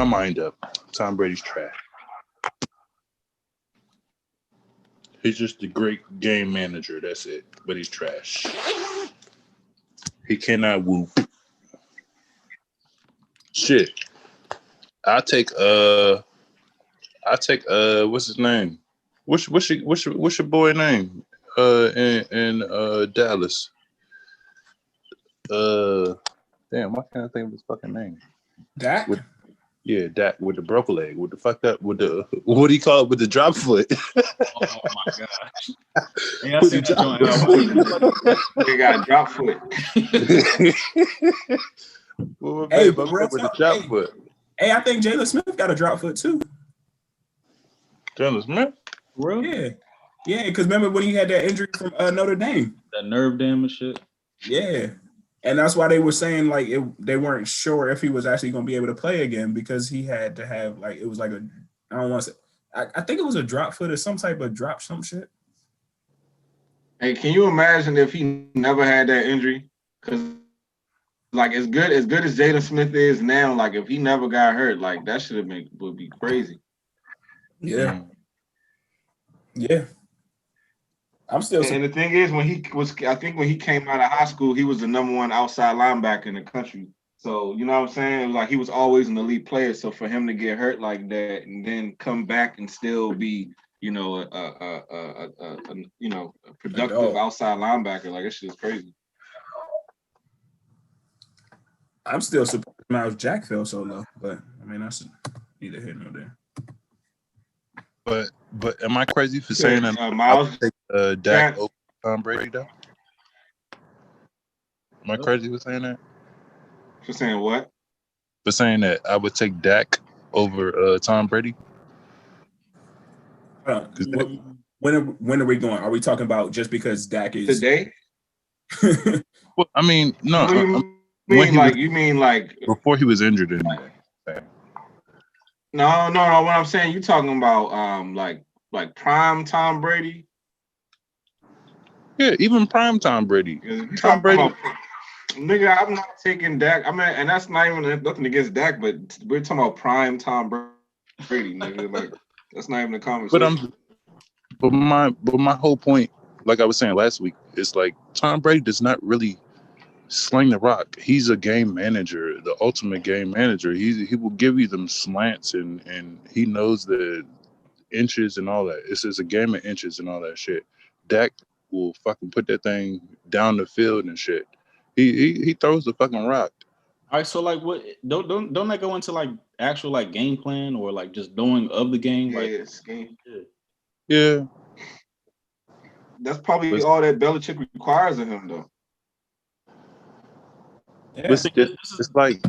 my mind up. Tom Brady's trash. He's just a great game manager. That's it. But he's trash. He cannot whoop. Shit. I'll take what's his name? What's your boy name? In Dallas. Damn, why can't I think of his fucking name? Dak? Dak with the broken leg, with the fucked up, with the what do you call it, with the drop foot? Oh my gosh! Hey, I seen that joint. They got drop foot. Well, Hey, with the drop foot. Hey, I think Jalen Smith got a drop foot too. Jalen Smith? Really? Yeah, because remember when he had that injury from Notre Dame? That nerve damage shit. Yeah. And that's why they were saying like they weren't sure if he was actually going to be able to play again because he had to have like it was like a I don't want to say I think it was a drop foot or some type of drop some shit. Hey, can you imagine if he never had that injury? Because like as good as Jalen Smith is now, like if he never got hurt, like that would be crazy. Yeah. Yeah. I'm still. And the thing is, when he came out of high school, he was the number one outside linebacker in the country. So you know what I'm saying? Like he was always an elite player. So for him to get hurt like that and then come back and still be, you know, a productive outside linebacker, like that shit is crazy. I'm still surprised Miles Jack fell so low, but I mean that's neither here nor there. But am I crazy for saying that Miles Dak over Tom Brady though? Am I crazy for saying that? For saying what? For saying that I would take Dak over Tom Brady. When are we going? Are we talking about just because Dak is today? Well, I mean, no. You mean like before he was injured anyway? No. What I'm saying, you talking about like prime Tom Brady? Yeah, even prime Tom Brady. Tom Brady. Nigga, I'm not taking Dak. I mean, and that's not even nothing against Dak, but we're talking about prime Tom Brady, nigga. Like that's not even a conversation. But my whole point, like I was saying last week, is like Tom Brady does not really sling the rock. He's a game manager, the ultimate game manager. He will give you them slants and he knows the inches and all that. It's just a game of inches and all that shit. Dak will fucking put that thing down the field and shit. He throws the fucking rock. All right, so like what don't that go into like actual like game plan or like just doing of the game? Like game. Yeah. That's probably all that Belichick requires of him though. Yeah. It's like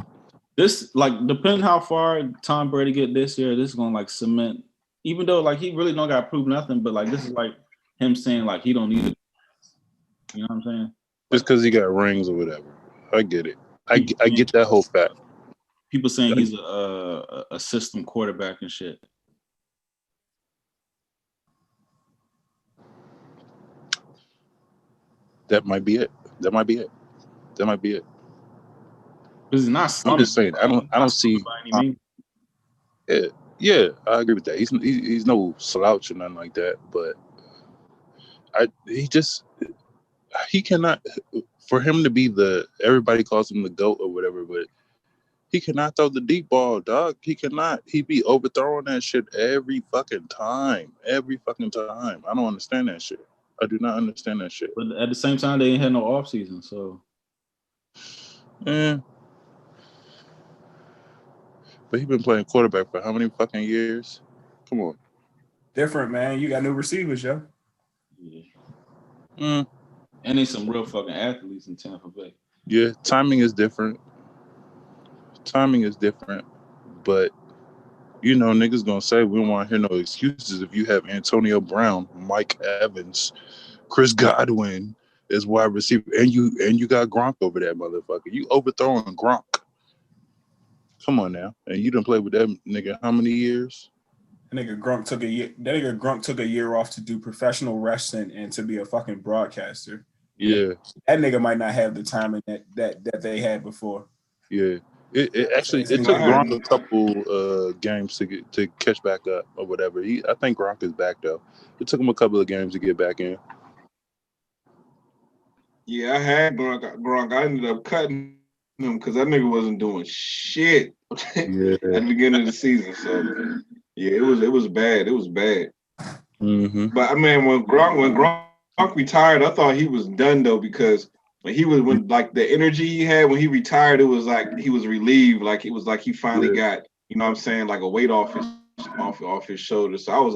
this, like depending how far Tom Brady get this year, this is gonna like cement. Even though like he really don't got to prove nothing, but like this is like him saying like he don't need it. You know what I'm saying? Just because he got rings or whatever. I get it. I get that whole fact. People saying he's a system quarterback and shit. That might be it. Because he's not. I'm just saying. I don't see. Yeah, I agree with that. He's no slouch or nothing like that. But he cannot. For him to be everybody calls him the GOAT or whatever, but he cannot throw the deep ball, dog. He cannot. He be overthrowing that shit every fucking time. I don't understand that shit. I do not understand that shit. But at the same time, they ain't had no off season, so. Yeah. But he been playing quarterback for how many fucking years? Come on. Different, man. You got new receivers, yo. Yeah. And there's some real fucking athletes in Tampa Bay. Yeah, timing is different. But you know, niggas gonna say we don't want to hear no excuses if you have Antonio Brown, Mike Evans, Chris Godwin as wide receiver, and you got Gronk over that motherfucker. You overthrowing Gronk. Come on now. And you done played with that nigga how many years? That nigga Gronk took a year off to do professional wrestling and to be a fucking broadcaster. Yeah. That nigga might not have the timing that they had before. Yeah. It actually it took Gronk a couple games to catch back up or whatever. I think Gronk is back though. It took him a couple of games to get back in. Yeah, I had Gronk. I ended up cutting him because that nigga wasn't doing shit at the beginning of the season. So yeah, it was bad. It was bad. Mm-hmm. But I mean, when Gronk retired, I thought he was done though, because when like the energy he had when he retired, it was like he was relieved. Like it was like he finally got, you know what I'm saying, like a weight off his shoulders. So I was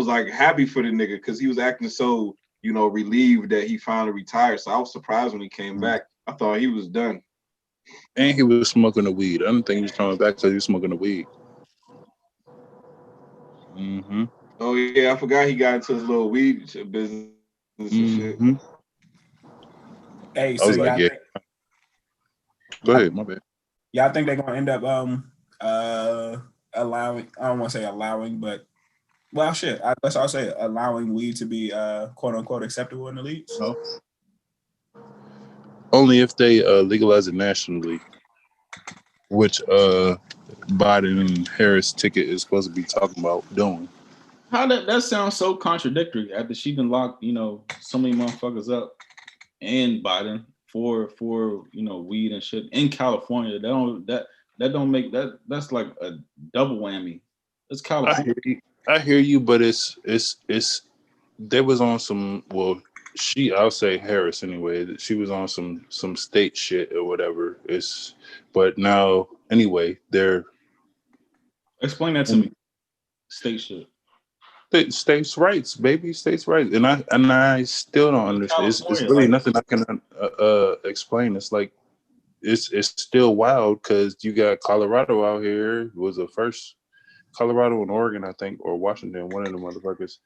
like happy for the nigga because he was acting so, you know, relieved that he finally retired. So I was surprised when he came back. I thought he was done. And he was smoking the weed. I don't think he was coming back because he was smoking the weed. Mm-hmm. Oh yeah, I forgot he got into his little weed business and shit. Hey, I was like, yeah. Go ahead, my bad. Yeah, I think they're gonna end up allowing. I don't want to say allowing, but well, shit. I'll say allowing weed to be quote unquote acceptable in the league. So only if they legalize it nationally, which Biden and Harris ticket is supposed to be talking about doing. How that sounds so contradictory after she been locked, you know, so many motherfuckers up, and Biden for you know, weed and shit in California. That don't make that's like a double whammy. It's California. I hear you, but it's there was on some, well, I'll say Harris anyway. She was on some state shit or whatever. But now anyway, they're explain that to me. State shit. States' rights, baby, states' rights, and I still don't understand. It's really nothing I can explain. It's like it's still wild because you got Colorado out here. It was the first Colorado and Oregon, I think, or Washington, one of the motherfuckers.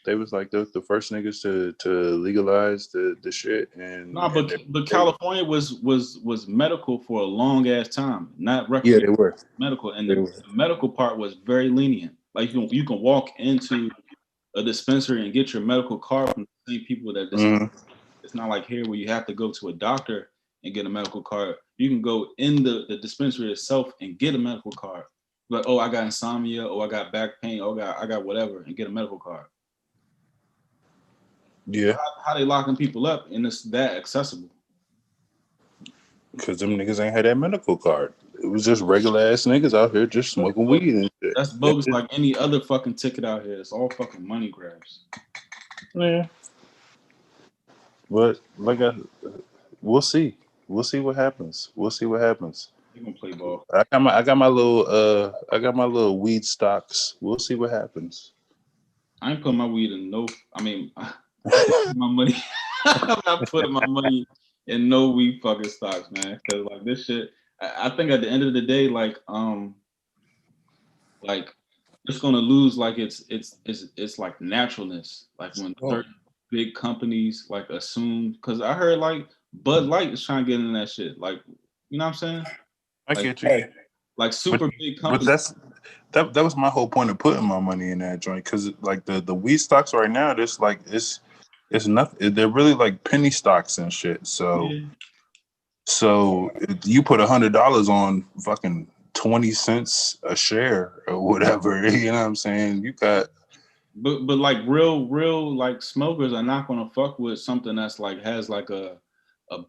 They was like the first niggas to legalize the shit. And but California was medical for a long ass time, not yeah, they were medical, and the medical part was very lenient. Like you can walk into a dispensary and get your medical card from the same people that it's not like here where you have to go to a doctor and get a medical card. You can go in the dispensary itself and get a medical card. Like, oh, I got insomnia, oh, I got back pain, oh, I got whatever, and get a medical card. Yeah. How they locking people up and it's that accessible? Because them niggas ain't had that medical card. It was just regular ass niggas out here just smoking weed and shit. That's bogus like any other fucking ticket out here. It's all fucking money grabs. Yeah. But we'll see. We'll see what happens. We'll see what happens. You gonna play ball. I got my little weed stocks. We'll see what happens. I ain't putting my weed in my money. I'm not putting my money in no weed fucking stocks, man. Cause like this shit, I think at the end of the day, like it's gonna lose like it's like naturalness. Like when certain big companies like assume, cause I heard like Bud Light is trying to get in that shit. Like, you know what I'm saying? I get you. Like super big companies. But that was my whole point of putting my money in that joint, because like the weed stocks right now, there's like it's nothing. They're really like penny stocks and shit. So if you put $100 on fucking 20 cents a share or whatever, you know what I'm saying? You got. But like real like smokers are not gonna fuck with something that's like has like a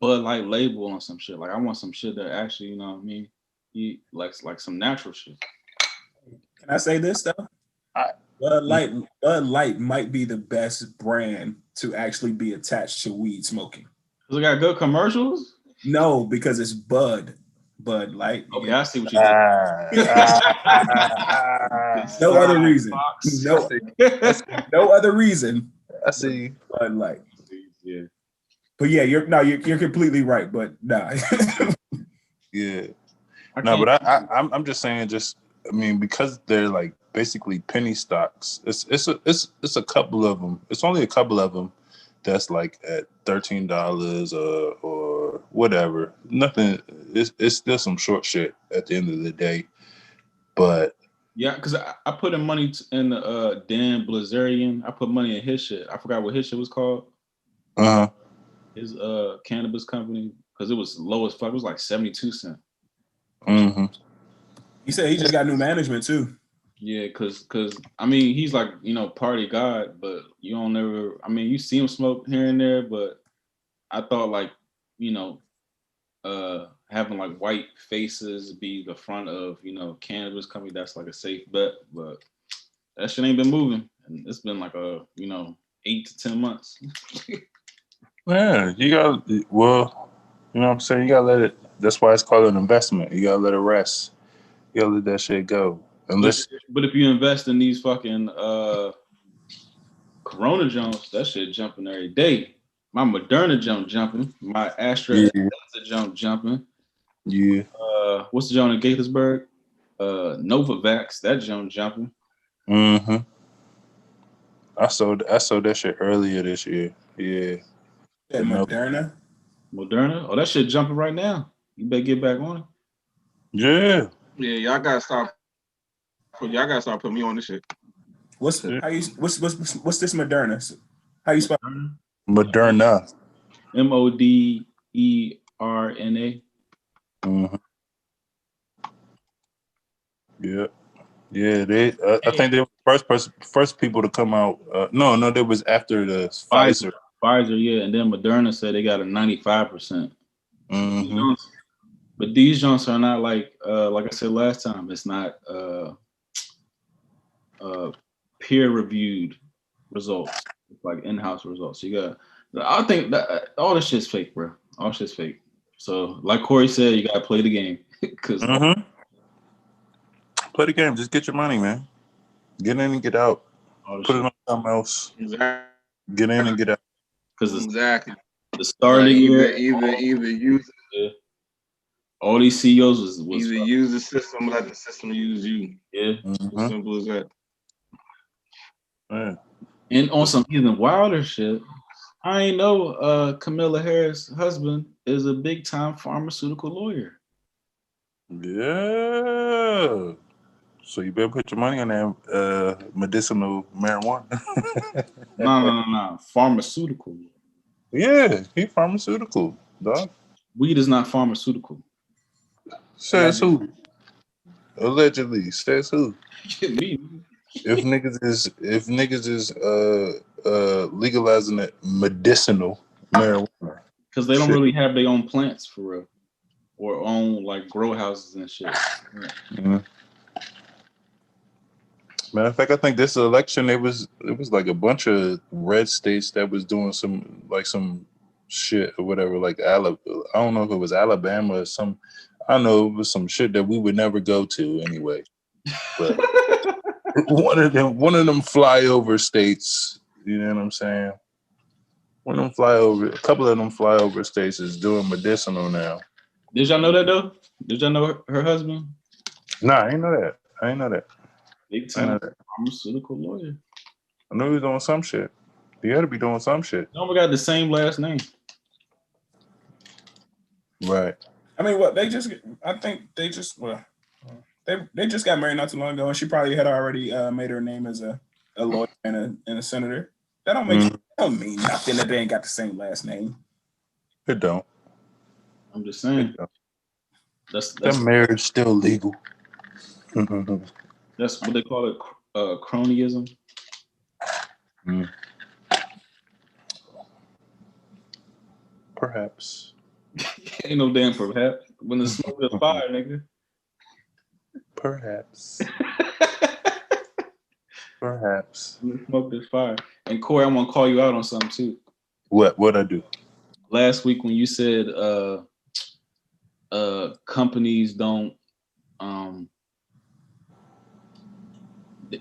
Bud Light label on some shit. Like I want some shit that actually, you know what I mean? You like some natural shit. Can I say this though? Bud Light might be the best brand to actually be attached to weed smoking. Cause it got good commercials? No, because it's Bud Light. Okay, I see what you did. No other reason. No other reason. I see. Bud Light. Yeah. But yeah, you're completely right. But nah. Yeah. No, but I'm just saying, I mean, because they're like basically penny stocks. It's a couple of them. It's only a couple of them that's like at $13 or whatever. Nothing. It's still some short shit at the end of the day. But yeah, because I put in money in Dan Blazarian. I put money in his shit. I forgot what his shit was called. His cannabis company, because it was low as fuck. It was like 72 cents. Mm-hmm. He said he just got new management too. Yeah, cause I mean he's like, you know, party god, but you don't never. I mean, you see him smoke here and there, but I thought like, you know, having like white faces be the front of, you know, cannabis company, that's like a safe bet, but that shit ain't been moving, and it's been like a, you know, 8 to 10 months. Yeah, you got you know what I'm saying. You gotta let it. That's why it's called an investment. You gotta let it rest. You gotta let that shit go. Unless But if you invest in these fucking Corona Jones, that shit jumping every day. My Moderna jump jumping. My AstraZeneca jump jumping. Yeah. What's the jump in Gaithersburg? Novavax, that jump jumping. Mm-hmm. I sold that shit earlier this year. Yeah. That Moderna. Moderna? Oh, that shit jumping right now. You better get back on it. Yeah. Yeah, y'all gotta start putting me on this shit. What's this Moderna? How you spell? Moderna. Moderna. Mm-hmm. Yeah. Yeah, they. I think they were the first people to come out. No, there was after the Pfizer. Pfizer, yeah, and then Moderna said they got a 95%. Mm-hmm. But these joints are not like I said last time. It's not peer-reviewed results. It's like in-house results. You got. I think that all this shit's fake, bro. All shit's fake. So, like Corey said, you gotta play the game because. Mm-hmm. Play the game. Just get your money, man. Get in and get out. Put it on something else. Exactly. Get in and get out. Because Exactly. The start of the year, either use all these CEOs was either use the system, let the system use you. Yeah. As simple as that. Yeah. And on some even wilder shit, I ain't know Camilla Harris' husband is a big time pharmaceutical lawyer. Yeah. So you better put your money on that medicinal marijuana. No. Pharmaceutical. Yeah, he pharmaceutical, dog. Weed is not pharmaceutical. Says who? Allegedly. Says who? Me. If niggas is legalizing it medicinal marijuana. Because they don't really have their own plants for real. Or own like grow houses and shit. Yeah. Mm-hmm. Matter of fact, I think this election it was like a bunch of red states that was doing some shit or whatever. Like Alabama, I don't know if it was Alabama or some. I don't know it was some shit that we would never go to anyway. But one of them flyover states. You know what I'm saying? A couple of them flyover states is doing medicinal now. Did y'all know that though? Did y'all know her husband? Nah, I ain't know that. Big time pharmaceutical lawyer. I knew he was doing some shit. He had to be doing some shit. No, we got the same last name. Right. I mean, what they just got married not too long ago, and she probably had already made her name as a lawyer and a senator. That don't mean nothing that they ain't got the same last name. It don't. I'm just saying. That's that marriage still legal. That's what they call it, cronyism. Perhaps. Ain't no damn perhaps. When the smoke is fire, nigga. Perhaps. Perhaps. When the smoke is fire. And Corey, I'm gonna call you out on something too. What'd I do? Last week when you said companies don't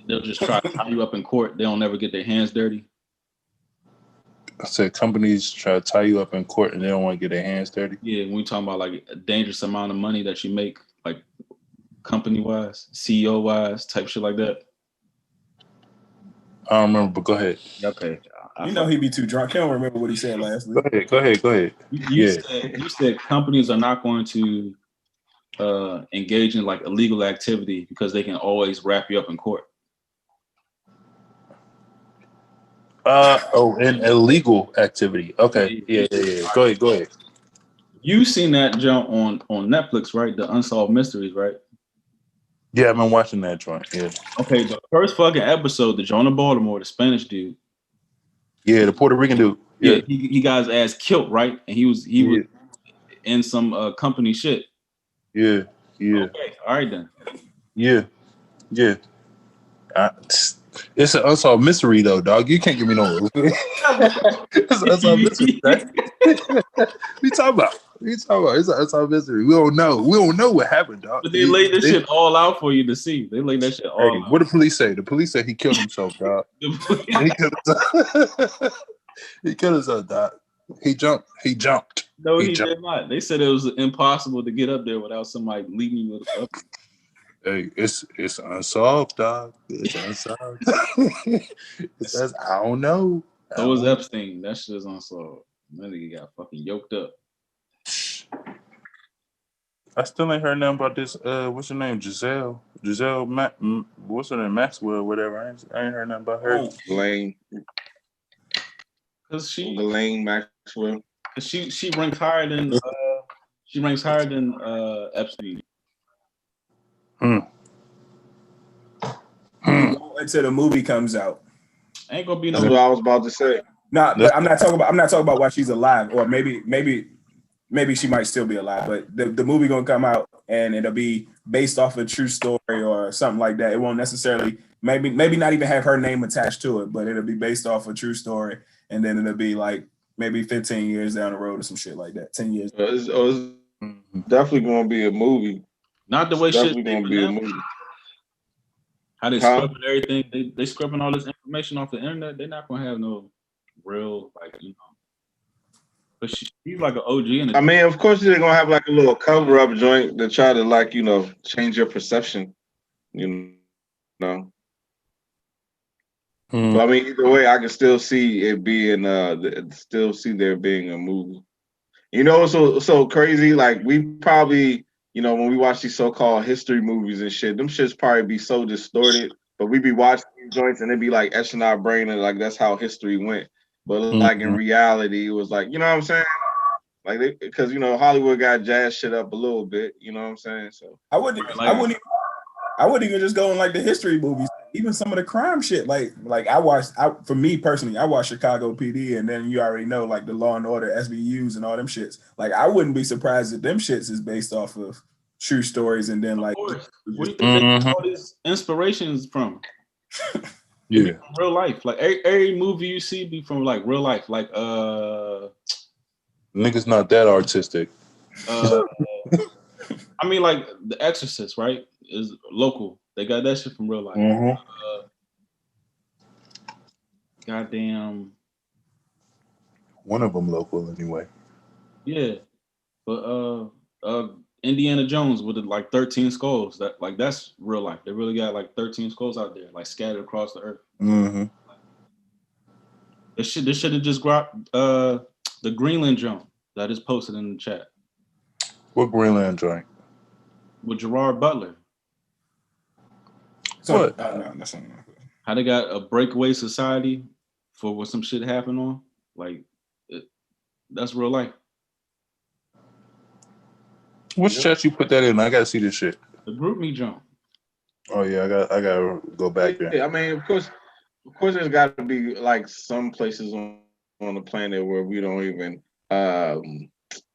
they'll just try to tie you up in court. They don't never get their hands dirty. I said companies try to tie you up in court and they don't want to get their hands dirty. Yeah, when we talking about like a dangerous amount of money that you make, like company wise, CEO wise, type shit like that. I don't remember, but go ahead. Okay. You know he be too drunk. He don't remember what he said last week. Go ahead. You said companies are not going to engage in like illegal activity because they can always wrap you up in court. In illegal activity. Okay. Yeah. Go ahead. You seen that jump on Netflix, right? The Unsolved Mysteries, right? Yeah, I've been watching that joint. Yeah. Okay, the first fucking episode, the Jonah Baltimore, the Spanish dude. Yeah, the Puerto Rican dude. Yeah, he got his ass killed, right? And he was in some company shit. Yeah. Okay, all right then. Yeah. It's an unsolved mystery, though, dog. You can't give me no. It's an unsolved mystery. Right? What you talking about? It's an unsolved mystery. We don't know. We don't know what happened, dog. But they laid this shit all out for you to see. They laid that shit all out. What the police say? The police say he killed himself, dog. He killed himself. He killed himself, dog. He jumped. No, he did not. They said it was impossible to get up there without somebody leading you up. Hey, it's unsolved, dog. It's unsolved. It says, I don't know. So was Epstein. That shit is unsolved. That nigga got fucking yoked up. I still ain't heard nothing about this. What's her name? Giselle, what's her name? Maxwell, whatever. I ain't heard nothing about her. Lane. Cause Lane Maxwell. She ranks higher than Epstein. Until the movie comes out. Ain't gonna be That's what I was about to say. No, but I'm not talking about why she's alive, or maybe she might still be alive. But the movie gonna come out and it'll be based off a true story or something like that. It won't necessarily maybe not even have her name attached to it, but it'll be based off a true story, and then it'll be like maybe 15 years down the road or some shit like that. 10 years. It's definitely gonna be a movie. Not the way shit's gonna be a movie. How they scrubbing everything? They scrubbing all this information off the internet. They're not gonna have no real But she's like an OG in it. I mean, of course they're gonna have like a little cover up joint to try to change your perception. But I mean, either way, I can still see it being there being a movie. So crazy. Like we probably. When we watch these so-called history movies and shit, them shits probably be so distorted, but we be watching these joints and it be like etching our brain and like that's how history went. But like in reality, it was like, you know what I'm saying? Like because Hollywood got jazz shit up a little bit, you know what I'm saying? So I wouldn't even just go in like the history movies, even some of the crime shit. Like for me personally, I watch Chicago PD, and then you already know like the Law and Order SVUs and all them shits. Like I wouldn't be surprised if them shits is based off of true stories, and then like where do you think they get all these inspirations from? Yeah, from real life. Like every movie you see be from like real life. Like niggas not that artistic. I mean, like The Exorcist, right? Is local. They got that shit from real life. Goddamn. One of them local anyway. Yeah, but Indiana Jones with like 13 skulls. That's real life. They really got like 13 skulls out there, like scattered across the earth. This should have just grabbed the Greenland joint that is posted in the chat. What Greenland joint? With Gerard Butler. What? How they got a breakaway society for what some shit happened on? Like, that's real life. Which chat you put that in? I gotta see this shit. The group me jump. Oh yeah, I gotta go back there. Yeah, I mean, of course, there's got to be like some places on the planet where we don't even, you know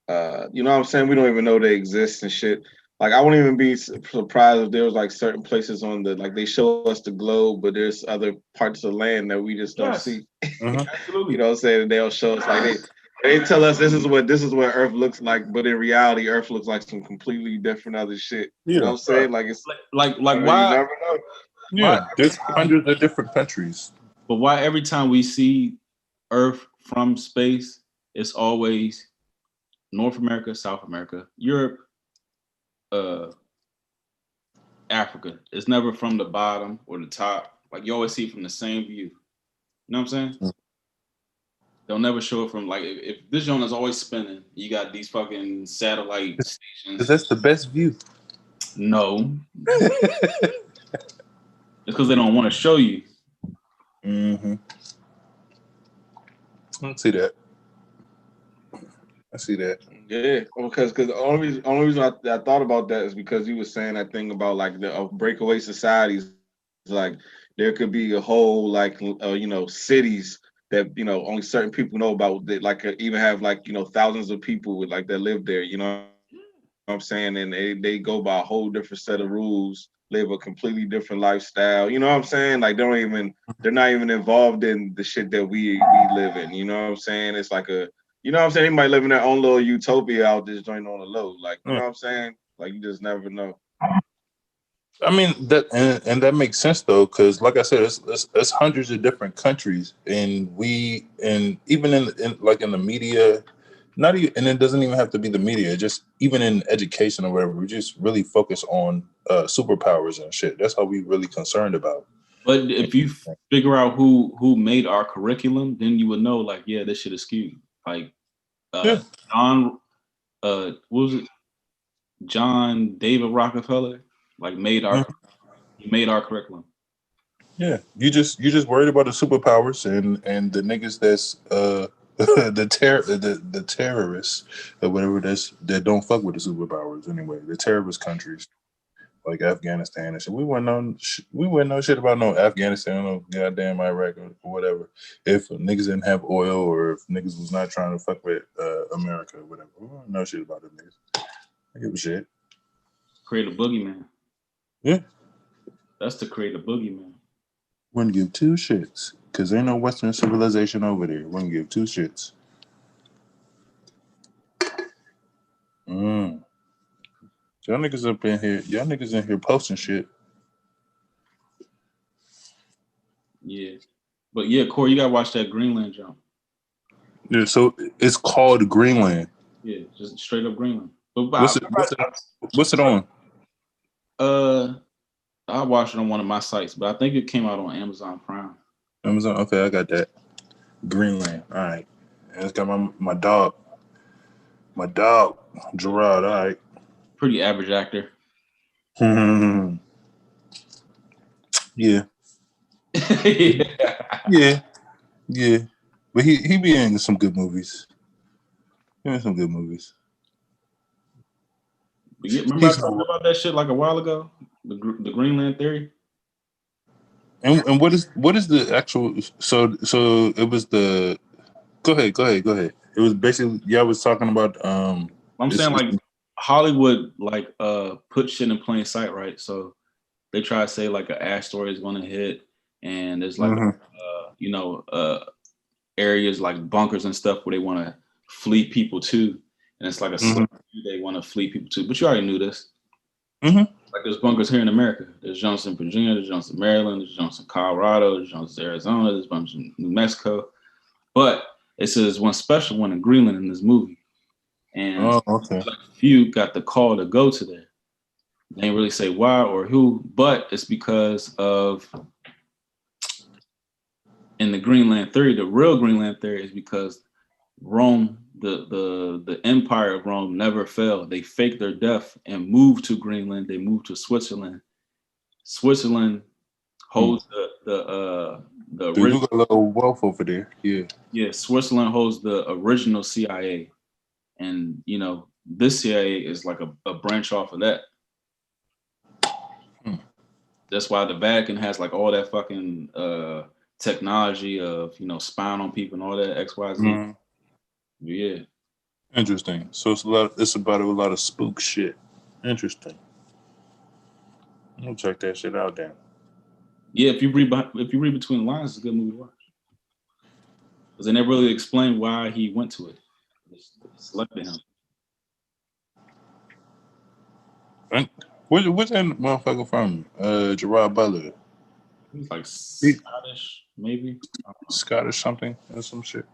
what I'm saying? We don't even know they exist and shit. Like I wouldn't even be surprised if there was like certain places on they show us the globe, but there's other parts of land that we just don't see. Absolutely. You know what I'm saying? They'll show us like they tell us this is what Earth looks like, but in reality, Earth looks like some completely different other shit. You know what I'm saying? Like it's like why? You never know. Yeah, there's hundreds of different countries. But why every time we see Earth from space, it's always North America, South America, Europe, Africa. It's never from the bottom or the top. Like you always see from the same view. You know what I'm saying? They'll never show it from like if this zone is always spinning, you got these fucking satellite stations. Because that's the best view. No. It's because they don't want to show you. I see that. Yeah, because the only reason I thought about that is because you were saying that thing about like the breakaway societies, like there could be a whole like cities that only certain people know about that like even have like thousands of people with like that live there. You know what I'm saying? And they go by a whole different set of rules, live a completely different lifestyle. You know what I'm saying? Like they're not even involved in the shit that we live in. You know what I'm saying? It's like you know what I'm saying? They might live in their own little utopia out this joint on the low. Like, you know what I'm saying? Like you just never know. I mean that, and that makes sense though, because like I said, it's hundreds of different countries, and even in like in the media, not even, and it doesn't even have to be the media. Just even in education or whatever, we just really focus on superpowers and shit. That's all we really concerned about. But if you figure out who made our curriculum, then you would know, like, yeah, this shit is skewed. Like, John, what was it? John David Rockefeller, like he made our curriculum. Yeah, you just worried about the superpowers and the niggas that's the terrorists or whatever that don't fuck with the superpowers anyway. The terrorist countries like Afghanistan and shit. We wouldn't know shit about no Afghanistan, no goddamn Iraq or whatever. If niggas didn't have oil or if niggas was not trying to fuck with America or whatever, we wouldn't know shit about them niggas. I give a shit. Create a boogeyman. Yeah, that's to create a boogeyman. Wouldn't give two shits because ain't no Western civilization over there. Wouldn't give two shits. Y'all niggas up in here. Y'all niggas in here posting shit. Yeah, but yeah, Corey, you gotta watch that Greenland jump. Yeah, so it's called Greenland. Yeah, just straight up Greenland. But what's it on? I watched it on one of my sites, but I think it came out on Amazon Prime. Amazon, okay, I got that. Greenland, all right. And it's got my dog, Gerard. All right. Pretty average actor. Yeah. Yeah. But he be in some good movies. But yeah, remember I talked about that shit like a while ago? The Greenland theory. And what is the actual? So it was the. Go ahead. It was basically y'all was talking about. I'm saying like Hollywood like put shit in plain sight, right? So they try to say like an asteroid is going to hit, and there's like areas like bunkers and stuff where they want to flee people to, and it's like a they want to flee people to. But you already knew this. Like there's bunkers here in America. There's Johnson, Virginia. There's Johnson, Maryland. There's Johnson, Colorado. There's Johnson, Arizona. There's bunch in New Mexico. But it says one special one in Greenland in this movie, and like a few got the call to go to there. They didn't really say why or who, but it's because of in the Greenland theory. The real Greenland theory is because Rome, the empire of Rome, never fell. They faked their death and moved to Greenland. They moved to Switzerland. Switzerland holds the original. You got a little wealth over there. Yeah. Switzerland holds the original CIA, and this CIA is like a branch off of that. That's why the Vatican has like all that fucking technology of spying on people and all that XYZ. Yeah. Interesting. So it's about a lot of spook shit. Interesting. I'll check that shit out then. Yeah, if you read between the lines, it's a good movie to watch. Because they never really explain why he went to it. They selected him. Where's that motherfucker from? Gerard Butler. He's like Scottish, maybe. Scottish something or some shit.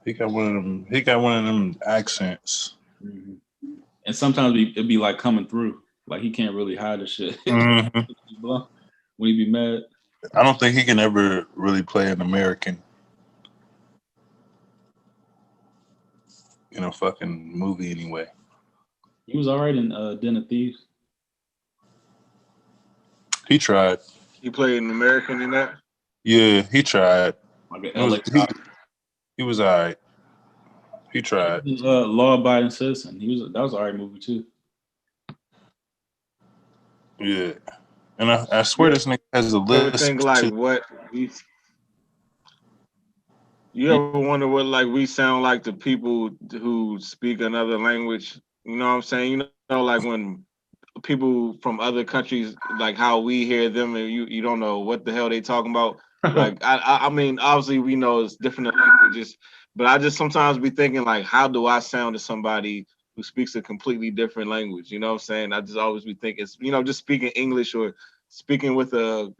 He got one of them accents. Mm-hmm. And sometimes it'd be like coming through. Like he can't really hide the shit. When he be mad. I don't think he can ever really play an American in a fucking movie anyway. He was alright in Den of Thieves. He tried. He played an American in that? Yeah, he tried. Like an LA he was alright. He tried. Law-abiding citizen. That was an alright movie too. Yeah. And I swear this nigga has a You ever list. think like what we? You ever wonder what like we sound like to people who speak another language? You know what I'm saying? You know, like when people from other countries, like how we hear them, and you don't know what the hell they talking about. Like I mean, obviously we know it's different languages, but I just sometimes be thinking like, how do I sound to somebody who speaks a completely different language? You know what I'm saying? I just always be thinking, just speaking English or speaking with a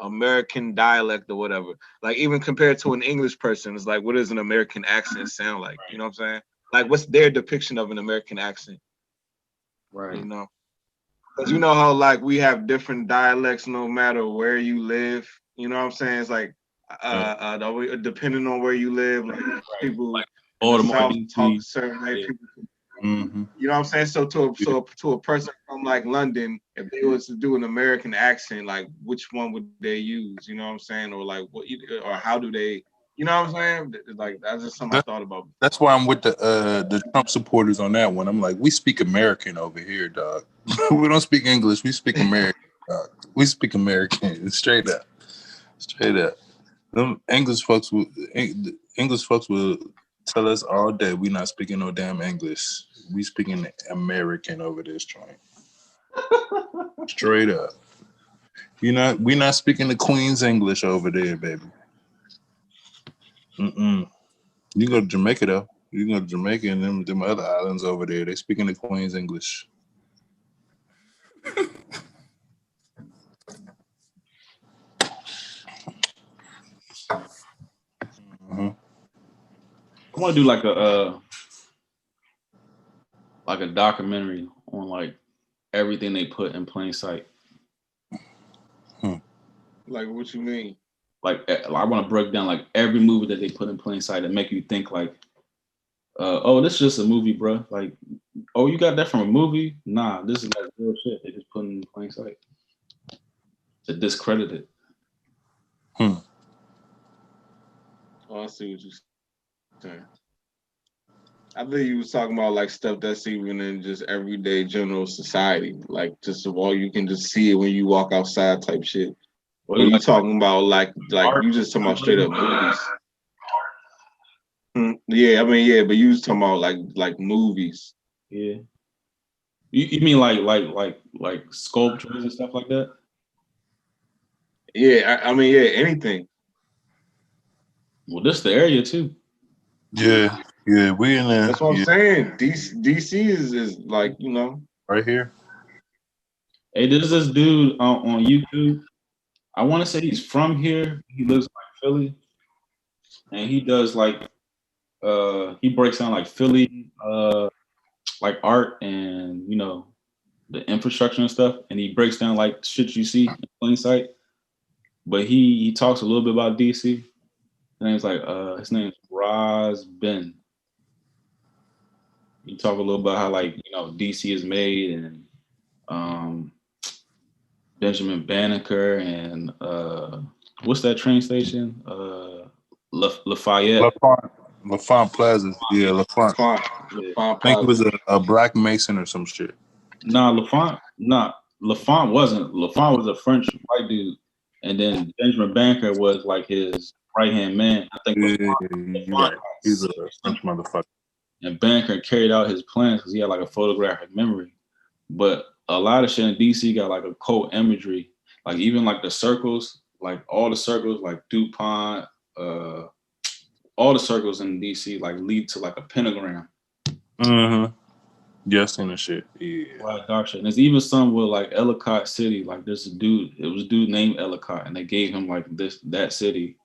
American dialect or whatever. Like even compared to an English person, it's like, what does an American accent sound like? You know what I'm saying? Like what's their depiction of an American accent? Right. You know? Because you know how like we have different dialects no matter where you live. You know what I'm saying? It's like depending on where you live, like people Like in the Baltimore, South talk DC. a certain way. Yeah. People, Mm-hmm. you know what I'm saying? So to a person from like London, if they was to do an American accent, like which one would they use? You know what I'm saying? Or like or how do they? You know what I'm saying? Like that's just something I thought about. That's why I'm with the Trump supporters on that one. I'm like, we speak American over here, dog. We don't speak English. We speak American, dog. We speak American. Straight up. Straight up. Them English folks will tell us all day we not speaking no damn English. We speaking American over this joint. Straight up. We not speaking the Queen's English over there, baby. Mm-mm. You go to Jamaica though. You can go to Jamaica and them other islands over there. They speaking the Queen's English. Mm-hmm. I want to do like a documentary on like everything they put in plain sight. Like what you mean? Like I want to break down like every movie that they put in plain sight and make you think like, oh, this is just a movie, bro. Like, oh, you got that from a movie? Nah, this is like real shit. They just put in plain sight to discredit it. Oh, I see what you're saying. I think you was talking about like stuff that's even in just everyday general society, like just of all you can just see it when you walk outside type shit. Or you talking about like you just talking about straight up movies? Yeah, I mean but you was talking about like movies. Yeah. You mean like sculptures and stuff like that? Yeah, I mean anything. Well, this the area too. Yeah, we in there. That's what I'm saying. DC is like right here. Hey, there's this dude on YouTube. I want to say he's from here. He lives in like Philly, and he does like he breaks down like Philly like art and the infrastructure and stuff, and he breaks down like shit you see in plain sight. But he talks a little bit about DC. His name's Roz Ben. He talk a little about how like DC is made and Benjamin Banneker and what's that train station? Lafayette. LaFont Plaza. Yeah, LaFont. I think it was a black Mason or some shit. Nah, LaFont wasn't. LaFont was a French white dude, and then Benjamin Banneker was like his right hand man. I think he's a French motherfucker. And Banneker carried out his plans because he had like a photographic memory. But a lot of shit in DC got like occult imagery, like even like the circles, like all the circles, like DuPont, all the circles in DC like lead to like a pentagram. Mm-hmm. Yes, and the shit. Yeah. Right, dark shit. And there's even some with like Ellicott City. Like there's a dude. It was a dude named Ellicott, and they gave him like that city.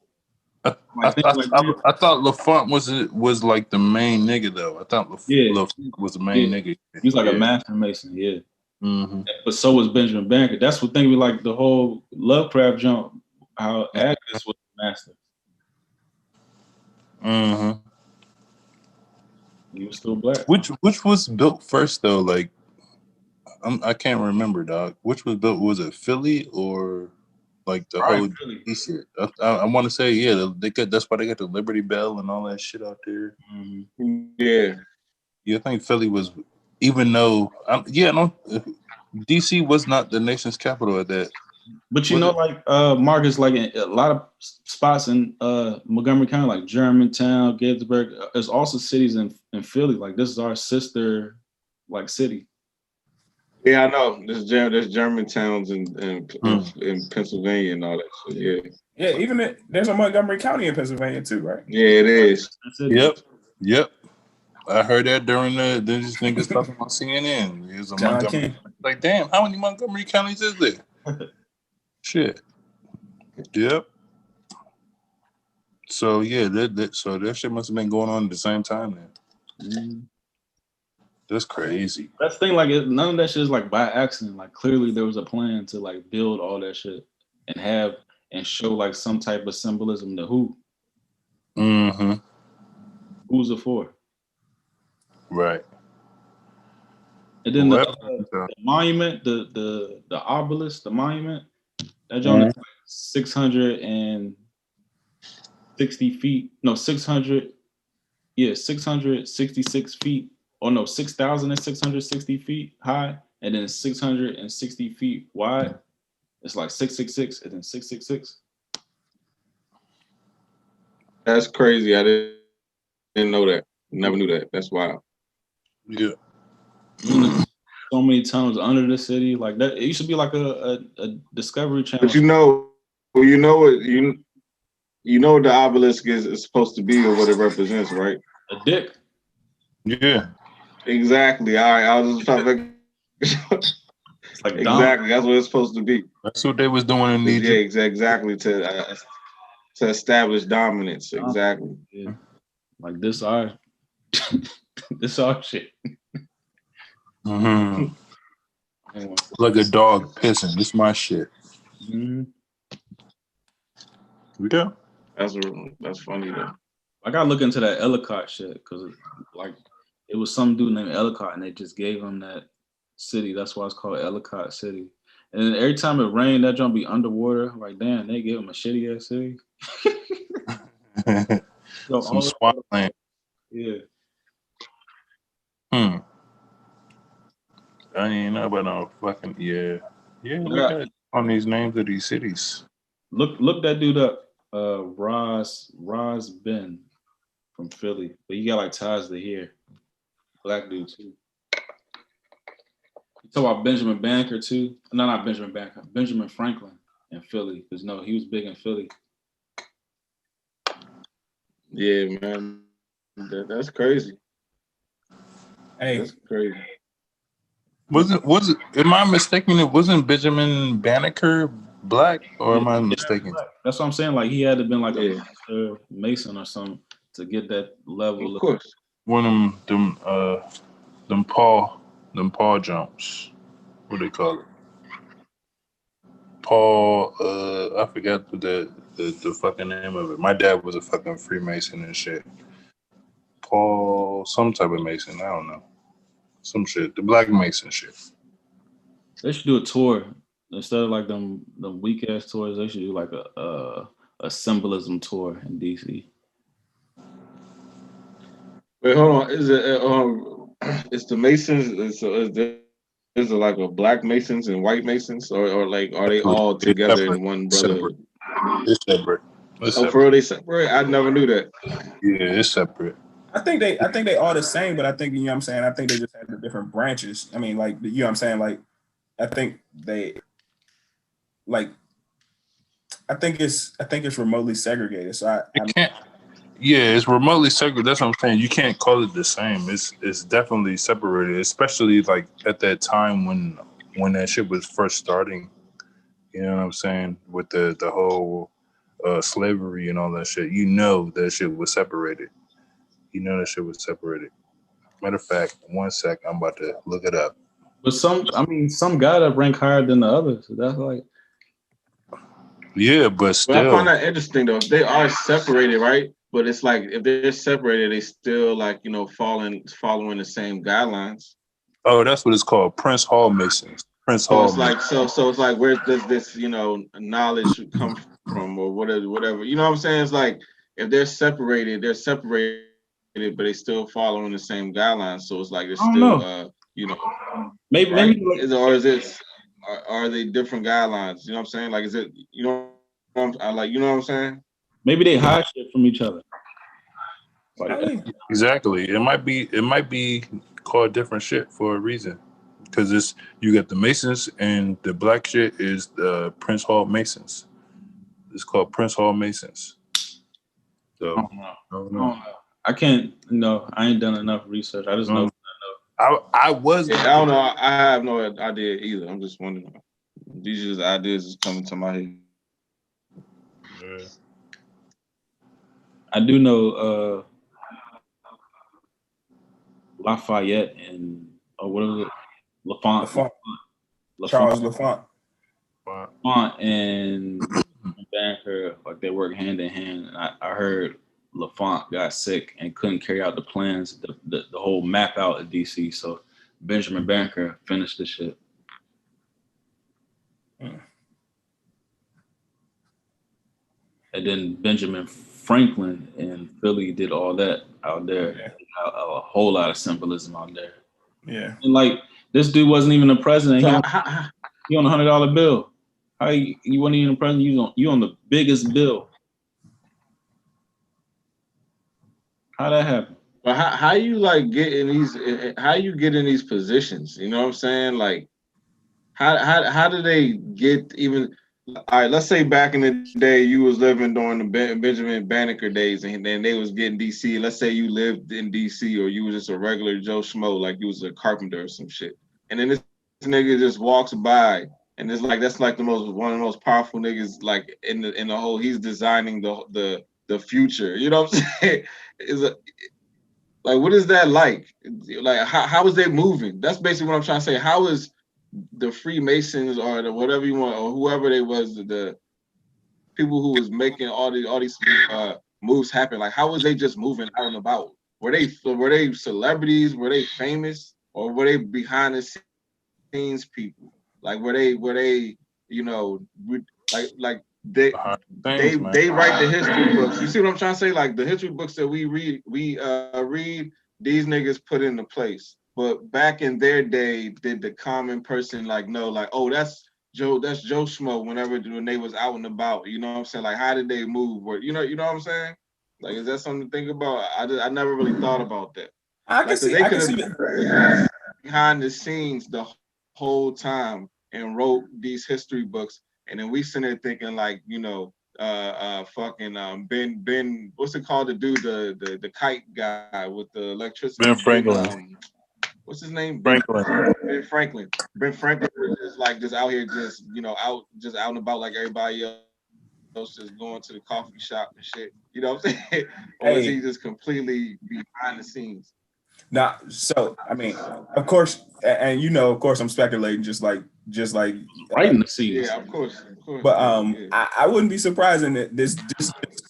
I thought LaFont was like the main nigga though. I thought LaFont was the main nigga. He was like a master mason, yeah. Mm-hmm. But so was Benjamin Banneker. That's what thing we like the whole Lovecraft jump. How Agnes was the master. Mm-hmm. He was still black. Which was built first though? Like I can't remember, dog. Which was built? Was it Philly or? like the Right, whole really. D shit. I want to say, yeah, they got, that's why they got the Liberty Bell and all that shit out there. Mm-hmm. Yeah. Yeah, I think Philly was, even though, DC was not the nation's capital at that. But you know, like Marcus, like in a lot of spots in Montgomery County, like Germantown, Gettysburg, there's also cities in Philly. Like this is our sister, like city. Yeah, I know. There's German towns in Pennsylvania and all that shit. Yeah. Yeah, even there's a Montgomery County in Pennsylvania too, right? Yeah, it is. Yep. I heard that during these niggas talking on CNN. It was a John Montgomery. King. Like, damn, how many Montgomery counties is there? Shit. Yep. So yeah, so that shit must have been going on at the same time then. Mm-hmm. That's crazy. That's the thing, like none of that shit is like by accident. Like clearly there was a plan to like build all that shit and show like some type of symbolism to who. Mm-hmm. Who's it for? Right. And then the monument, the obelisk, the monument, that joint is like 660 feet. No, 666 feet. Or no, 6,660 feet high, and then 660 feet wide. It's like 666 and then 666. That's crazy. I didn't know that. Never knew that. That's wild. Yeah. So many tunnels under the city, like that. It used to be like a Discovery Channel. But you know what the obelisk is supposed to be or what it represents, right? A dick. Yeah. Exactly. All right. I was just trying to make It's like exactly. That's what it's supposed to be. That's what they was doing in Egypt. Yeah, exactly. To establish dominance. Exactly. Yeah. Like this our shit. Mm-hmm. Like a dog pissing. This my shit. Mm-hmm. Yeah. That's funny though. I gotta look into that Ellicott shit because like it was some dude named Ellicott and they just gave him that city. That's why it's called Ellicott City. And then every time it rained, that joint be underwater. Like damn, they gave him a shitty ass city. Some swampland. Yeah. I didn't know about no fucking Look at on these names of these cities. Look that dude up. Roz Ben from Philly, but he got like ties to here. Black dude too. You talk about Benjamin Banneker too. No, not Benjamin Banneker. Benjamin Franklin in Philly. Because no, he was big in Philly. Yeah, man. That's crazy. Hey, that's crazy. Was it? Am I mistaken? It wasn't Benjamin Banneker black, or am I mistaken? That's what I'm saying. Like he had to been like a master mason or something to get that level. Of course. One of them Paul jumps. What do they call it? Paul. I forgot the fucking name of it. My dad was a fucking Freemason and shit. Paul, some type of Mason. I don't know. Some shit. The Black Mason shit. They should do a tour instead of like them weak ass tours. They should do like a symbolism tour in DC. Wait, hold on. Is it it's the Masons? Is it like a Black Masons and White Masons, or like are they all together in one brotherhood? It's separate. For real, they separate? I never knew that. Yeah, it's separate. I think they all the same, but I think, you know what I'm saying, I think they just have the different branches. I mean, like, you know what I'm saying? Like, I think it's remotely segregated. So I can't. Yeah, it's remotely segregated. That's what I'm saying. You can't call it the same. It's definitely separated, especially like at that time when that shit was first starting. You know what I'm saying? With the whole slavery and all that shit. You know that shit was separated. Matter of fact, 1 sec, I'm about to look it up. But some got to rank higher than the others. So that's like. Yeah, but still. But I find that interesting though. They are separated, right? But it's like if they're separated, they still like, following the same guidelines. Oh, that's what it's called. Prince Hall Masons. Prince So Hall. it's like so it's like where does this knowledge come from or whatever you know what I'm saying? It's like if they're separated, but they still following the same guidelines. So it's like it's I don't still know. right? Maybe Are they different guidelines? You know what I'm saying? Like is it you know what I'm saying? maybe they hide shit from each other. Exactly. It might be called different shit for a reason. Because you got the Masons and the black shit is the Prince Hall Masons. It's called Prince Hall Masons. So I don't know. I can't. No, I ain't done enough research. I just know. I was. I don't know. I have no idea either. I'm just wondering. These are just ideas that's coming to my head. Yeah. I do know Lafayette and what was it? Lafont. Charles Lafont. Lafont and Banker, like they work hand in hand. And I heard Lafont got sick and couldn't carry out the plans, the whole map out of DC. So Benjamin Banker finished the shit. And then Benjamin Franklin in Philly did all that out there. Yeah. A whole lot of symbolism out there. Yeah. And like this dude wasn't even the president. So he on $100 bill. How you wasn't even the president? You on the biggest bill. How that happen? But how you like get in these? How you get in these positions? You know what I'm saying? Like, how do they get even? All right, let's say back in the day you was living during the Benjamin Banneker days, and then they was getting DC. Let's say you lived in DC, or you was just a regular Joe Schmo, like you was a carpenter or some shit, and then this nigga just walks by, and it's like that's like one of the most powerful niggas like in the whole. He's designing the future. You know what I'm saying? Like, what is that like? Like, how is they moving? That's basically what I'm trying to say. How is the Freemasons or the whatever you want or whoever they was, the people who was making all these moves happen? Like, how was they just moving out and about? Were they celebrities? Were they famous? Or were they behind the scenes people? Like, were they like they write the history books. You see what I'm trying to say? Like the history books that we read, these niggas put into place. But back in their day, did the common person know, like, oh, that's Joe Schmo when they was out and about, you know what I'm saying? Like, how did they move? Or you know what I'm saying? Like, is that something to think about? I never really thought about that. I can see that. Behind the scenes the whole time and wrote these history books. And then we sitting there thinking Ben, what's it called? The dude, the kite guy with the electricity. Ben Franklin. What's his name? Franklin. Ben Franklin. Ben Franklin is just out here, out and about like everybody else, just going to the coffee shop and shit. You know what I'm saying? Or is he just completely behind the scenes? Now, so I mean, of course, and of course, I'm speculating, just like right in the scenes. Yeah, of course. But I wouldn't be surprised in this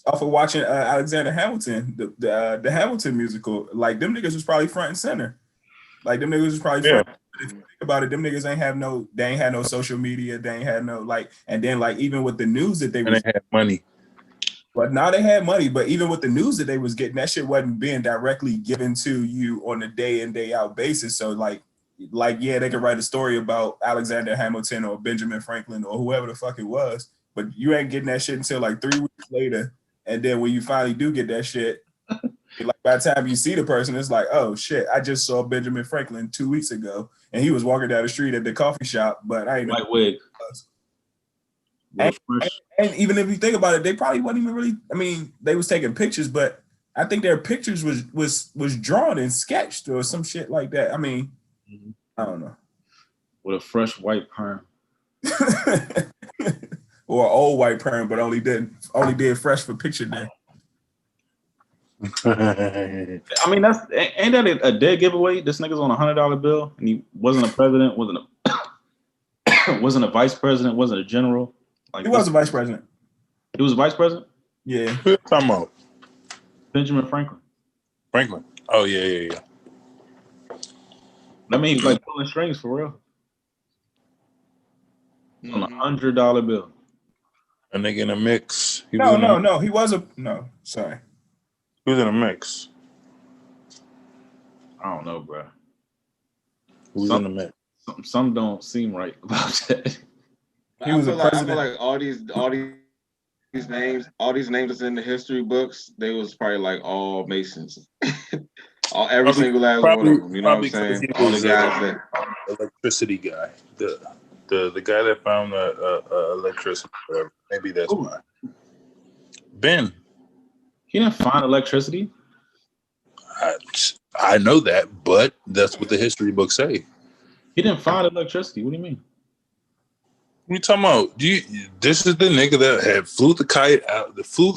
off of watching Alexander Hamilton, the Hamilton musical. Like them niggas was probably front and center. Like them niggas was probably front. If you think about it, them niggas ain't had no social media. They ain't had no and then even with the news that they had money. But now they had money, but even with the news that they was getting, that shit wasn't being directly given to you on a day in, day out basis. So yeah, they could write a story about Alexander Hamilton or Benjamin Franklin or whoever the fuck it was, but you ain't getting that shit until 3 weeks later. And then when you finally do get that shit, by the time you see the person, it's like, oh shit, I just saw Benjamin Franklin 2 weeks ago and he was walking down the street at the coffee shop, but I ain't know. White wig. And even if you think about it, they probably wasn't even really. I mean, they was taking pictures, but I think their pictures was drawn and sketched or some shit like that. I mean, I don't know. With a fresh white perm, or an old white perm, but only did fresh for picture day. I mean, ain't that a dead giveaway? This nigga's on $100 bill, and he wasn't a president, wasn't a vice president, wasn't a general. He was a vice president. He was a vice president? Yeah. Who you talking about? Benjamin Franklin. Franklin. Oh, yeah. That means pulling strings for real. On $100 bill. A nigga in a mix. He was sorry. He was in a mix. I don't know, bro. Who's in the mix? Some don't seem right about that. He was a president. I feel like all these names that's in the history books, they was probably like all Masons. Every single last one of them. You know what I'm saying? All the guys that electricity guy. The guy that found electricity. Maybe that's why. Ben. He didn't find electricity. I know that, but that's what the history books say. He didn't find electricity. What do you mean? What are you talking about? This is the nigga that flew the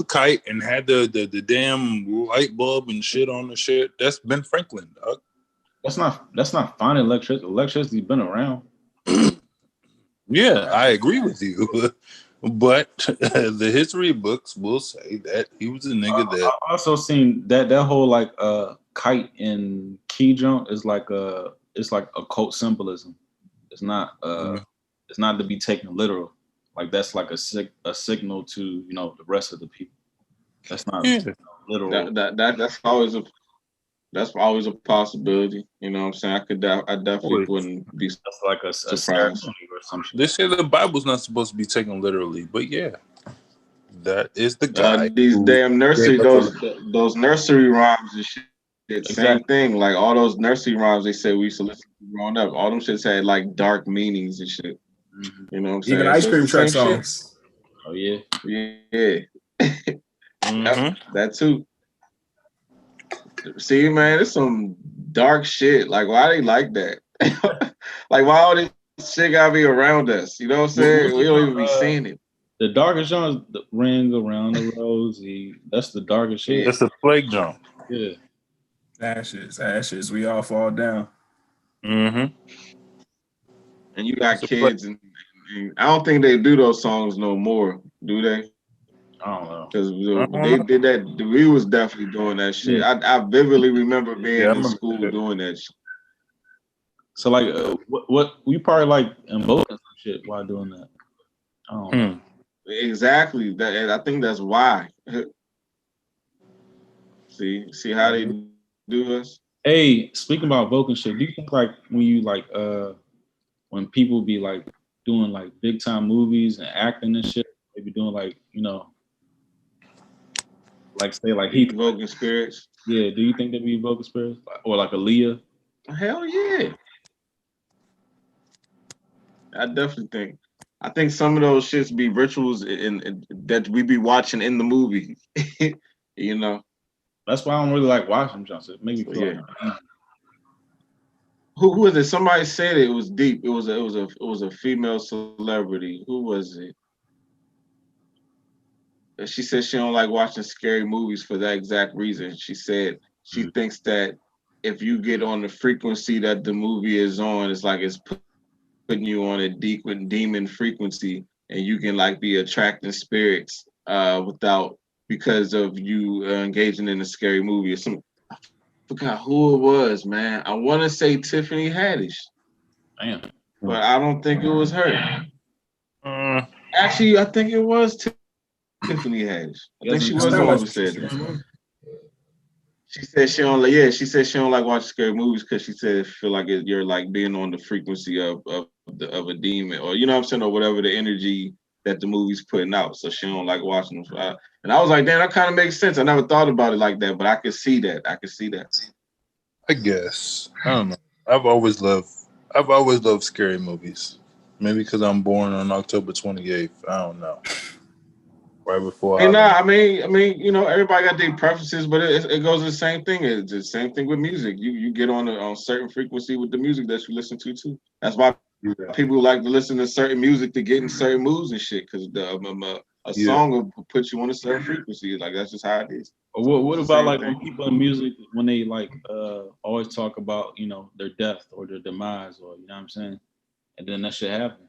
kite and had the damn light bulb and shit on the shit. That's Ben Franklin, dog. That's not finding electricity. Electricity's been around. Yeah, I agree with you. But the history books will say that he was a nigga that. I also seen that whole like kite and key jump is like it's like occult symbolism. It's not it's not to be taken literal. Like that's like a signal to the rest of the people. That's not literal. That's always a possibility. You know what I'm saying? I definitely wouldn't be that's like a surprised. Or something. They say the Bible's not supposed to be taken literally, but yeah, that is the guy. These damn nursery, those nursery rhymes and shit. Exactly. Same thing. Like all those nursery rhymes they say we used to listen to growing up. All them shits had like dark meanings and shit. Mm-hmm. You know what I'm saying? Even ice cream truck songs. Oh yeah. Yeah. That too. See, man, it's some dark shit. Like, why they like that? Like, why all this shit gotta be around us? You know what I'm saying? We don't even be seeing it. The darkest genre, the ring around the rosy. That's the darkest shit. That's the plague jump. Yeah. Ashes, we all fall down. Mm-hmm. And you got kids, and I don't think they do those songs no more, do they? I don't know. Because they did that. We was definitely doing that shit. Yeah. I vividly remember being in school doing that shit. So like, what we probably like invoking some shit while doing that. I don't know. Exactly. That I think that's why. See how they do us. Hey, speaking about invoking shit, do you think like when you like when people be like doing like big time movies and acting and shit, they be doing like like say like he evoking spirits. Yeah, do you think they be evoking spirits or like Aaliyah? Hell yeah. I definitely think. I think some of those shits be rituals in that we be watching in the movie. That's why I don't really like watching Johnson. It makes me feel like Who was it? Somebody said it was deep. It was a female celebrity. Who was it? She said she don't like watching scary movies for that exact reason. She said she thinks that if you get on the frequency that the movie is on, it's like it's putting you on a deep demon frequency, and you can like be attracting spirits because of you engaging in a scary movie. I forgot who it was, man. I want to say Tiffany Haddish. Damn. But I don't think it was her. Actually, I think it was Tiffany Haddish. I think she was the one who said that. She said she don't. Yeah, she said she don't like watching scary movies because she said it feel like you're like being on the frequency of a demon, or you know what I'm saying, or whatever the energy that the movie's putting out. So she don't like watching them. And I was like, damn, that kind of makes sense. I never thought about it like that, but I could see that. I guess. I don't know. I've always loved scary movies. Maybe because I'm born on October 28th. I don't know. Right before. I mean, everybody got their preferences, but it goes the same thing. It's the same thing with music. You get on a certain frequency with the music that you listen to too. That's why people like to listen to certain music to get in certain moods and shit. Because a song will put you on a certain frequency. Like that's just how it is. What about like when people in music when they like always talk about their death or their demise or you know what I'm saying, and then that shit happen.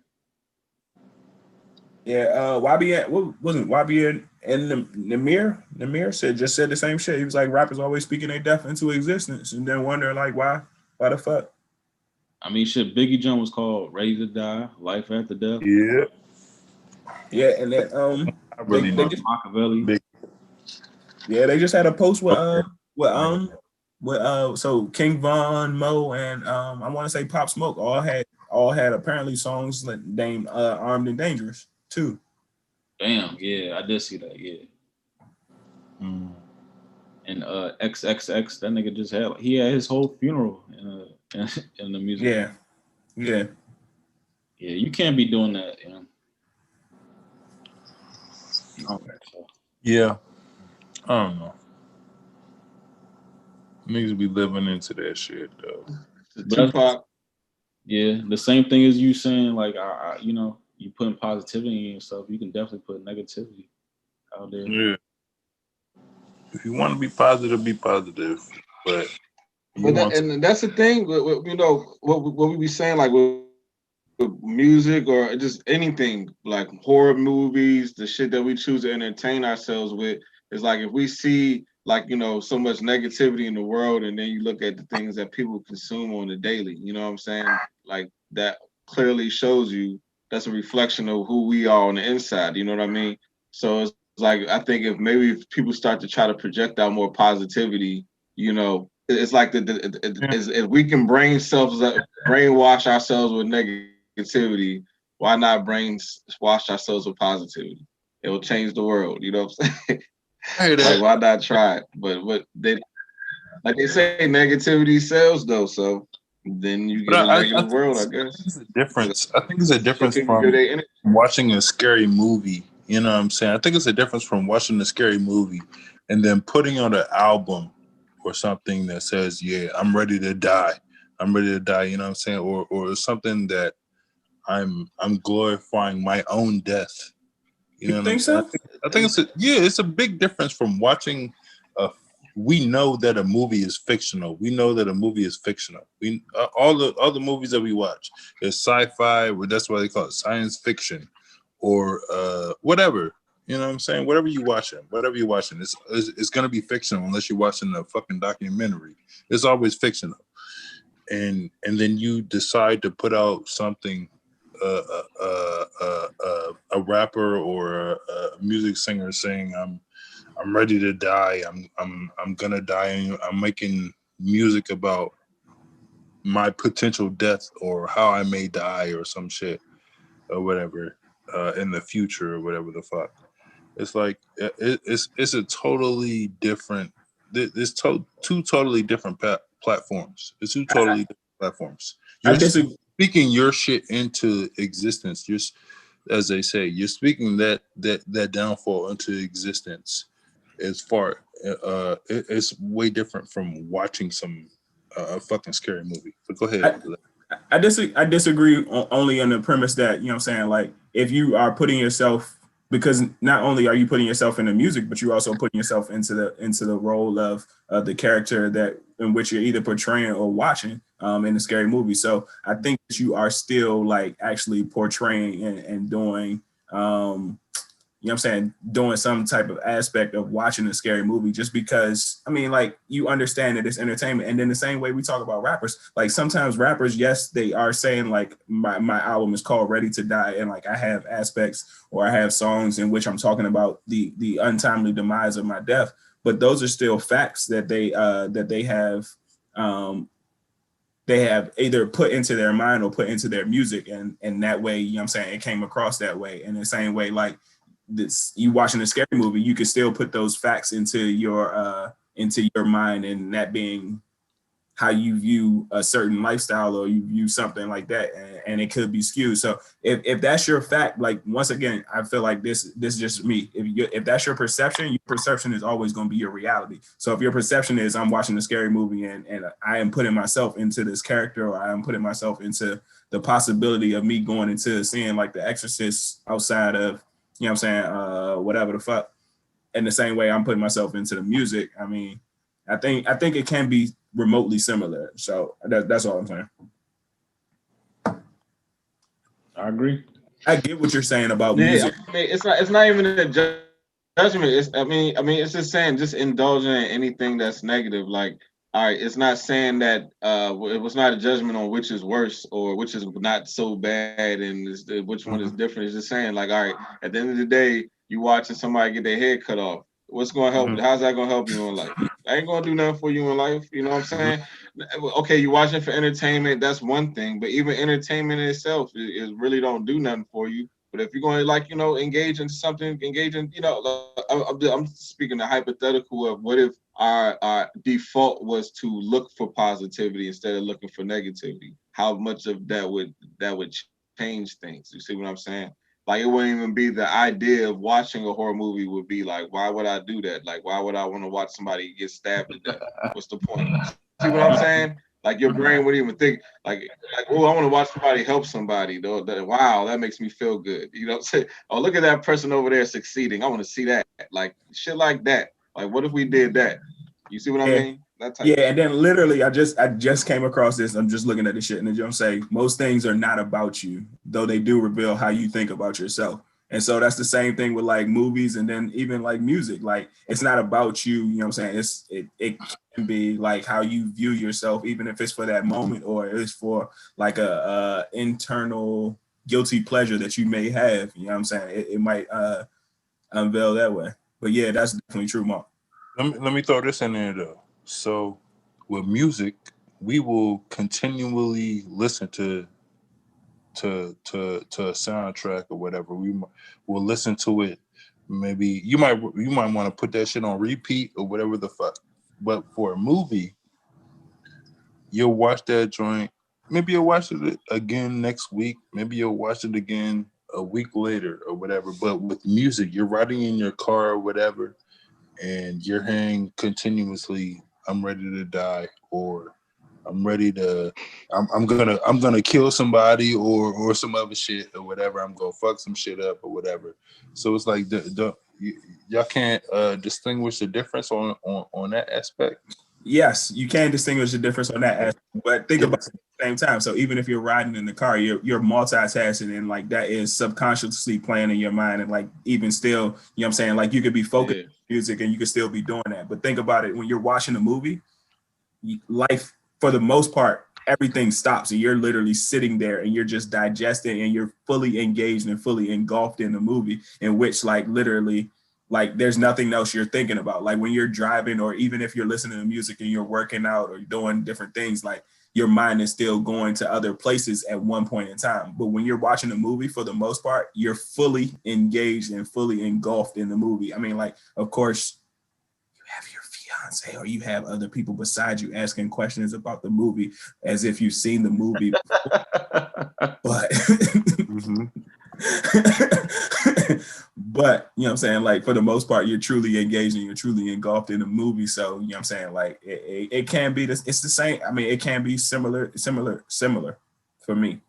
Yeah, YBN, what wasn't YBN and Namir said the same shit. He was like, rappers always speaking their death into existence and then wonder like why the fuck? I mean, shit. Biggie John was called "Ready to Die," "Life After Death." Yeah, Yeah, and then I really they know. just Machiavelli. Big. they just had a post so King Von, Mo, and I want to say Pop Smoke all had apparently songs named Armed and Dangerous too. Damn, yeah, I did see that. Yeah, Mm. and XXX, that nigga just had his whole funeral in the music. Yeah, yeah. Yeah, you can't be doing that. Okay, so. Yeah, I don't know. Niggas be living into that shit though. Tupac. Yeah, the same thing as you saying, like, you putting positivity in yourself. You can definitely put negativity out there. Yeah. If you want to be positive, But And that's the thing. You know what we be saying, like with music or just anything, like horror movies, the shit that we choose to entertain ourselves with is like if we see like so much negativity in the world, and then you look at the things that people consume on the daily. You know what I'm saying? Like that clearly shows you that's a reflection of who we are on the inside. You know what I mean? So it's like I think if people start to try to project out more positivity, it's like if we can brainwash ourselves with negativity, why not brainwash ourselves with positivity? It will change the world. You know what I'm saying? Like, why not try it? But what they say, negativity sells though. So then you get a negative world, I guess. It's a difference. I think it's a difference from watching a scary movie. You know what I'm saying? I think it's a difference from watching a scary movie and then putting on an album or something that says, "Yeah, I'm ready to die. I'm ready to die." You know what I'm saying? Or something that I'm glorifying my own death. You know what I'm saying? So? I think it's a big difference from watching we know that a movie is fictional. We know that a movie is fictional. We all the movies that we watch is sci-fi, that's why they call it science fiction, or whatever. You know what I'm saying? Whatever you're watching, it's gonna be fictional unless you're watching a fucking documentary. It's always fictional, and then you decide to put out something. A rapper or a music singer saying I'm ready to die. I'm gonna die. I'm making music about my potential death or how I may die or some shit or whatever in the future or whatever the fuck. It's like it's a totally different. It's two totally different platforms. It's two totally different platforms. You're speaking your shit into existence. Just as they say, you're speaking that downfall into existence. As far it's way different from watching some fucking scary movie. But go ahead. I disagree only on the premise that, you know what I'm saying, like if you are putting yourself, because not only are you putting yourself in the music, but you're also putting yourself into the role of the character that in which you're either portraying or watching in the scary movie. So I think that you are still like actually portraying and doing you know what I'm saying, doing some type of aspect of watching a scary movie, just because, I mean, like, you understand that it's entertainment. And then the same way we talk about rappers, like sometimes rappers, yes, they are saying like my album is called Ready to Die. And like I have aspects or I have songs in which I'm talking about the untimely demise of my death. But those are still facts that they have either put into their mind or put into their music. And that way, you know what I'm saying, it came across that way. And the same way, like, this, you watching a scary movie, you can still put those facts into your mind, and that being how you view a certain lifestyle or you view something like that, and it could be skewed. So if that's your fact, like, once again, I feel like this is just me. If that's your perception is always going to be your reality. So if your perception is I'm watching a scary movie and I am putting myself into this character, or I am putting myself into the possibility of me going into seeing like The Exorcist outside of, you know what I'm saying, whatever the fuck. In the same way I'm putting myself into the music, I mean, I think it can be remotely similar. So that's all I'm saying. I agree. I get what you're saying about music. I mean, it's not even a judgment. I mean, it's just saying, just indulging in anything that's negative. Like, all right, it's not saying that it was not a judgment on which is worse or which is not so bad and which one is different. It's just saying like, all right, at the end of the day, you watching somebody get their head cut off. What's going to help? How's that going to help you in life? I ain't going to do nothing for you in life. You know what I'm saying? Okay, you watching for entertainment. That's one thing, but even entertainment in itself is really don't do nothing for you. But if you're going to like, engage in something, I'm speaking the hypothetical of what if our default was to look for positivity instead of looking for negativity. How much of that would change things? You see what I'm saying? Like it wouldn't even be the idea of watching a horror movie would be like, why would I do that? Like, why would I want to watch somebody get stabbed to death? What's the point? See what I'm saying? Like your brain wouldn't even think like oh, I want to watch somebody help somebody. Though, wow, that makes me feel good. You know what I'm saying? Oh, look at that person over there succeeding. I want to see that. Like shit like that. Like, what if we did that? You see what I mean? That type and then literally, I just came across this. I'm just looking at the shit, and I'm saying most things are not about you, though they do reveal how you think about yourself. And so that's the same thing with like movies, and then even like music. Like it's not about you. You know what I'm saying? It can be like how you view yourself, even if it's for that moment or it's for like a internal guilty pleasure that you may have. You know what I'm saying? It might unveil that way. But yeah, that's definitely true, Mark. Let me throw this in there though. So with music, we will continually listen to a soundtrack or whatever. We'll listen to it. Maybe you might want to put that shit on repeat or whatever the fuck. But for a movie, you'll watch that joint. Maybe you'll watch it again next week. Maybe you'll watch it again a week later or whatever. But with music, you're riding in your car or whatever, and you're hearing continuously, "I'm ready to die," or "I'm ready to, I'm gonna kill somebody," or some other shit or whatever. I'm gonna fuck some shit up or whatever. So it's like y'all can't distinguish the difference on that aspect. Yes, you can distinguish the difference on that aspect, but think about it at the same time. So even if you're riding in the car, you're multitasking, and like that is subconsciously playing in your mind, and like even still, you know what I'm saying? Like you could be focused on music and you could still be doing that. But think about it when you're watching a movie, life for the most part, everything stops and you're literally sitting there and you're just digesting and you're fully engaged and fully engulfed in the movie, in which like literally like there's nothing else you're thinking about. Like when you're driving or even if you're listening to music and you're working out or doing different things, like your mind is still going to other places at one point in time. But when you're watching a movie, for the most part, you're fully engaged and fully engulfed in the movie. I mean, like, of course, you have your fiance or you have other people beside you asking questions about the movie as if you've seen the movie but but you know what I'm saying, like for the most part you're truly engaged and you're truly engulfed in the movie. So you know what I'm saying, like it can be this, it's the same. I mean, it can be similar for me.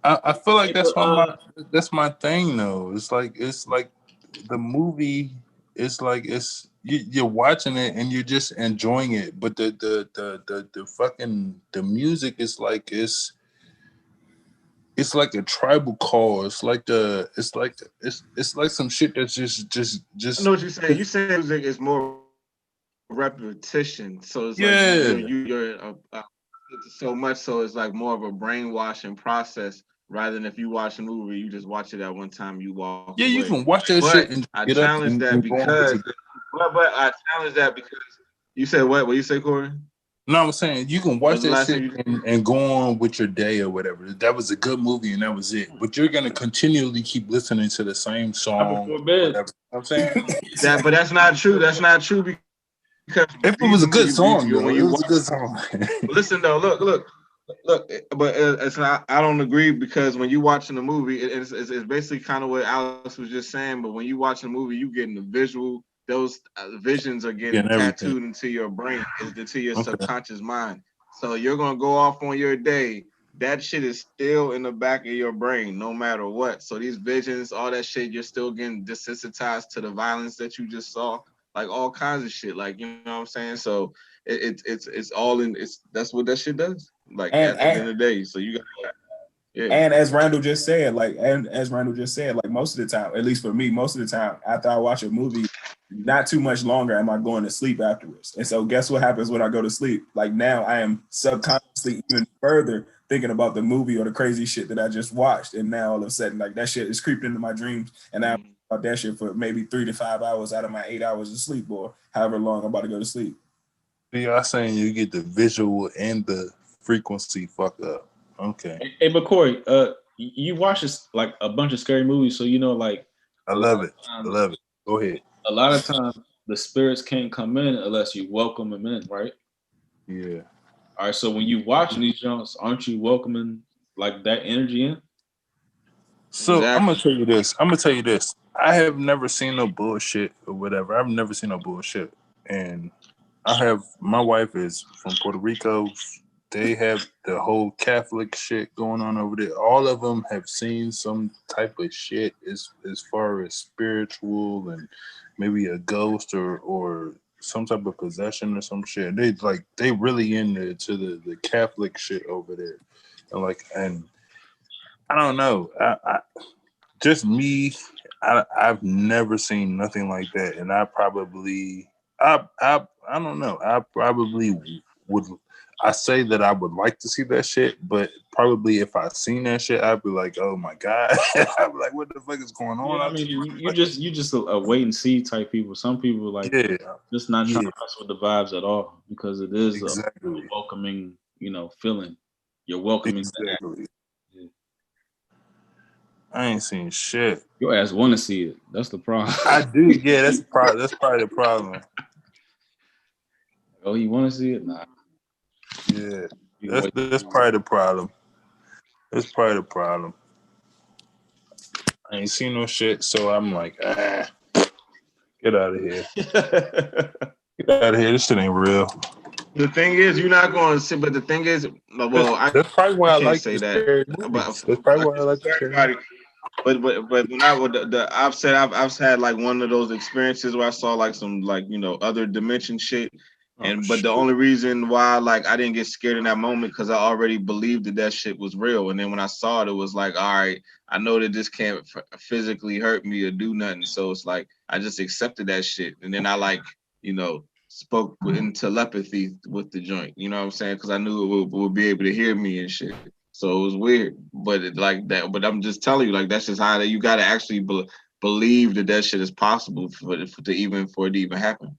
I feel like that's my thing though. It's like the movie. It's like you're watching it and you're just enjoying it, but the fucking the music is like it's like a tribal call. It's like some shit that's just. I know what you're saying. You say music is more repetition, so it's like you're so much, so it's like more of a brainwashing process rather than if you watch a movie, you just watch it at one time, you walk away. You can watch that shit and I get challenge up that because, but I challenge that because you said what? What you say, Corey? No, I'm saying you can watch that shit and go on with your day or whatever. That was a good movie and that was it. But you're gonna continually keep listening to the same song. Whatever. You know I'm saying but that's not true. That's not true because if it was a good song, though, it was a good song. Listen though, look. But it's not. I don't agree because when you watching the movie, it's basically kind of what Alex was just saying. But when you watch a movie, you getting the visual. Those visions are getting tattooed into your brain, into your subconscious mind. So you're gonna go off on your day. That shit is still in the back of your brain, no matter what. So these visions, all that shit, you're still getting desensitized to the violence that you just saw, like all kinds of shit. Like you know what I'm saying. So it's all in. That's what that shit does. Like at the end of the day, so you got. Yeah. And as Randall just said, like most of the time, at least for me, most of the time after I watch a movie, not too much longer am I going to sleep afterwards. And so guess what happens when I go to sleep? Like now I am subconsciously even further thinking about the movie or the crazy shit that I just watched. And now all of a sudden, like that shit is creeping into my dreams. And now I'm about that shit for maybe 3 to 5 hours out of my 8 hours of sleep or however long I'm about to go to sleep. So y'all saying you get the visual and the frequency fucked up. Okay. Hey, but Corey, you watch this like a bunch of scary movies, so you know, like I love it. Go ahead. A lot of times the spirits can't come in unless you welcome them in, right? Yeah. All right. So when you watching these junks, aren't you welcoming like that energy in? So exactly. I'm gonna tell you this. I have never seen no bullshit or whatever. I've never seen no bullshit. And my wife is from Puerto Rico. They have the whole Catholic shit going on over there. All of them have seen some type of shit as far as spiritual and maybe a ghost or some type of possession or some shit. They really into the Catholic shit over there. And I don't know. I just me. I've never seen nothing like that, and I don't know. I probably would. I say that I would like to see that shit, but probably if I seen that shit, I'd be like, "Oh my god!" I'd be like, "What the fuck is going on?" Yeah, I mean, you just a wait and see type people. Some people like just not trying to mess with the vibes at all because it is a welcoming, feeling. You're welcoming. Exactly. I ain't seen shit. Your ass want to see it. That's the problem. I do. Yeah, that's probably the problem. Oh, you want to see it? Nah. Yeah, that's probably the problem. That's probably the problem. I ain't seen no shit, so I'm like, get out of here. Get out of here. This shit ain't real. The thing is, you're not going to see. But the thing is, that's probably why I like say that. That's probably why I like everybody. But when I've had like one of those experiences where I saw like some other dimension shit. But the only reason why I didn't get scared in that moment because I already believed that shit was real. And then when I saw it, it was like, all right, I know that this can't physically hurt me or do nothing. So it's like I just accepted that shit. And then I spoke in telepathy with the joint. You know what I'm saying? Because I knew it would be able to hear me and shit. So it was weird. But But I'm just telling you, that's just how you got to actually believe that shit is possible for it to even happen.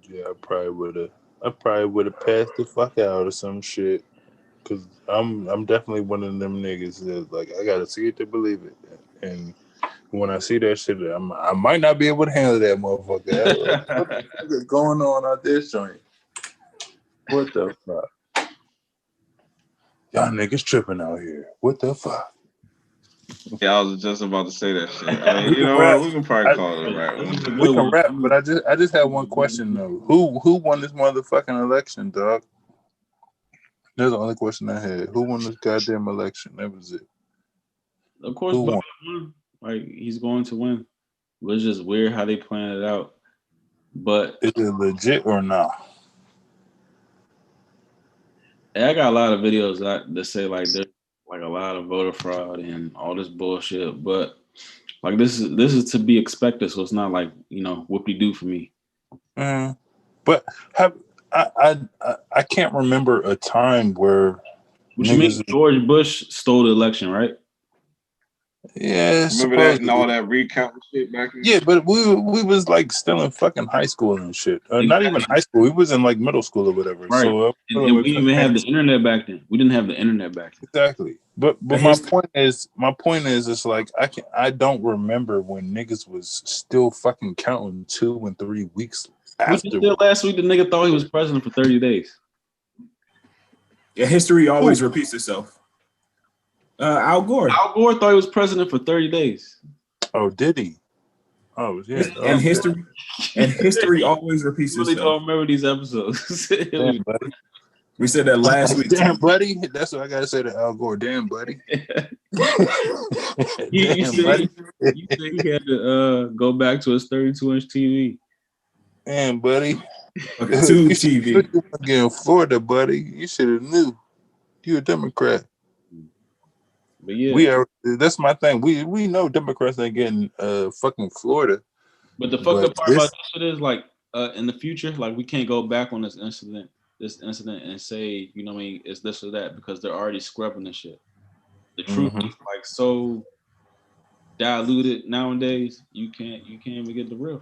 Yeah, I probably would have passed the fuck out or some shit. Cause I'm definitely one of them niggas that I gotta see it to believe it. And when I see that shit, I might not be able to handle that motherfucker. What the fuck is going on out this joint? What the fuck? Y'all niggas tripping out here. What the fuck? Yeah, I was just about to say that shit. I mean, we can probably call it a rap. We can rap, but I just have one question though. Who won this motherfucking election, dog? That's the only question I had. Who won this goddamn election? That was it. Of course, who won? Like he's going to win. It was just weird how they planned it out. But is it legit or not? I got a lot of videos that say there's a lot of voter fraud and all this bullshit. But this is to be expected, so it's not whoop-de-doo for me. But I can't remember a time where you mean George Bush stole the election, right? Yeah, remember that and all that recount shit back then? Yeah, but we was still in fucking high school and shit. Not even high school. We was in middle school or whatever. Right. So and we didn't even have the internet back then. We didn't have the internet back then. Exactly. But my point is it's I don't remember when niggas was still fucking counting 2 and 3 weeks after. Still last week the nigga thought he was president for 30 days. Yeah, history always repeats itself. Al Gore. Al Gore thought he was president for 30 days. Oh, did he? Oh, yeah. And history always repeats itself. I really don't remember these episodes. Damn, buddy. We said that last week. Damn, buddy. That's what I gotta say to Al Gore. Damn, buddy. You said he had to go back to his 32-inch TV. Damn, buddy. Okay, tube TV. Again, Florida, buddy. You should have knew. You a Democrat. But yeah, that's my thing. We know Democrats ain't getting fucking Florida. But the fucked But up part this, about this shit is like in the future, like we can't go back on this incident and say, you know what I mean, it's this or that because they're already scrubbing this shit. The truth is like so diluted nowadays, you can't even get the real.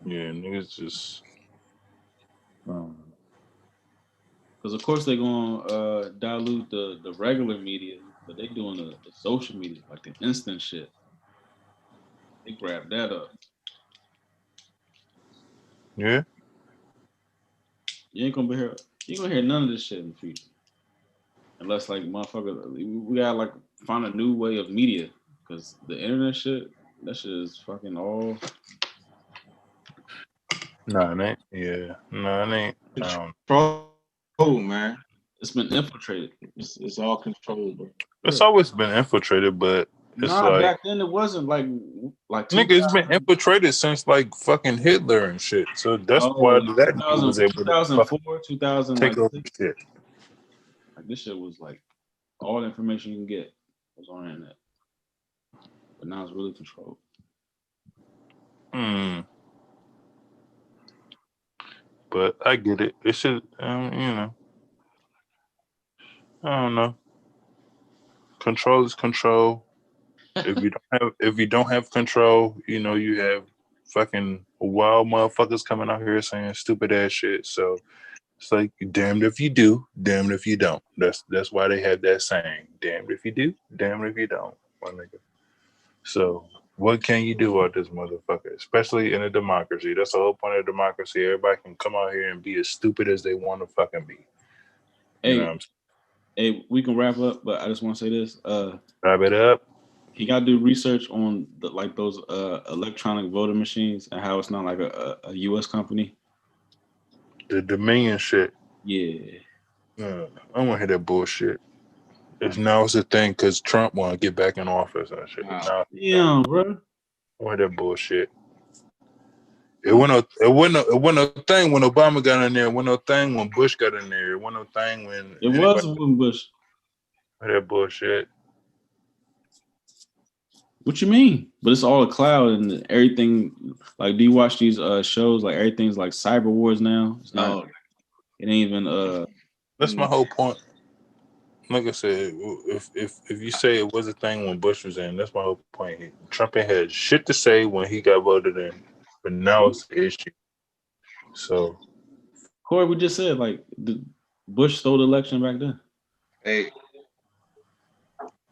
yeah, niggas just Because of course they're gonna dilute the regular media, but they doing the social media, like the instant shit. They grab that up. yeah. You ain't gonna hear none of this shit in the future. Unless like motherfucker, we gotta like find a new way of media. Cause the internet shit, that shit is fucking all. No, it ain't. Yeah, no, it ain't. Control, man. It's been infiltrated. It's all controlled, bro. It's always been infiltrated, but it's Nah, like back then it wasn't like nigga, it's been infiltrated since like fucking Hitler and shit. So that's why that nigga was able to 2004, 2000, take like, over shit. like this shit was like all the information you can get was on the internet. But now it's really controlled. But I get it. It should, you know, I don't know. Control is control. If you don't have control, you know, you have fucking wild motherfuckers coming out here saying stupid ass shit. So it's like damned if you do, damned if you don't. That's why they have that saying: damned if you do, damned if you don't, my nigga. So what can you do about this motherfucker? Especially in a democracy. That's the whole point of democracy. Everybody can come out here and be as stupid as they want to fucking be. You know what I'm saying? Hey, we can wrap up, but I just want to say this. Wrap it up. He got to do research on like those electronic voting machines and how it's not like a U.S. company. The Dominion shit. Yeah. I don't want to hear that bullshit. It's a thing because Trump want to get back in office and shit. Yeah, bro. I want that bullshit. It wasn't a thing when Obama got in there. It wasn't a thing when Bush got in there. It wasn't a thing when it was when Bush. That bullshit. What you mean? But it's all a cloud and everything. Like, do you watch these shows? Like everything's like cyber wars now. It's not. It ain't even. That's my whole point. Like I said, if you say it was a thing when Bush was in, that's my whole point. Trump ain't had shit to say when he got voted in, but now it's an issue. So, Corey, we just said like Bush stole the election back then. Hey,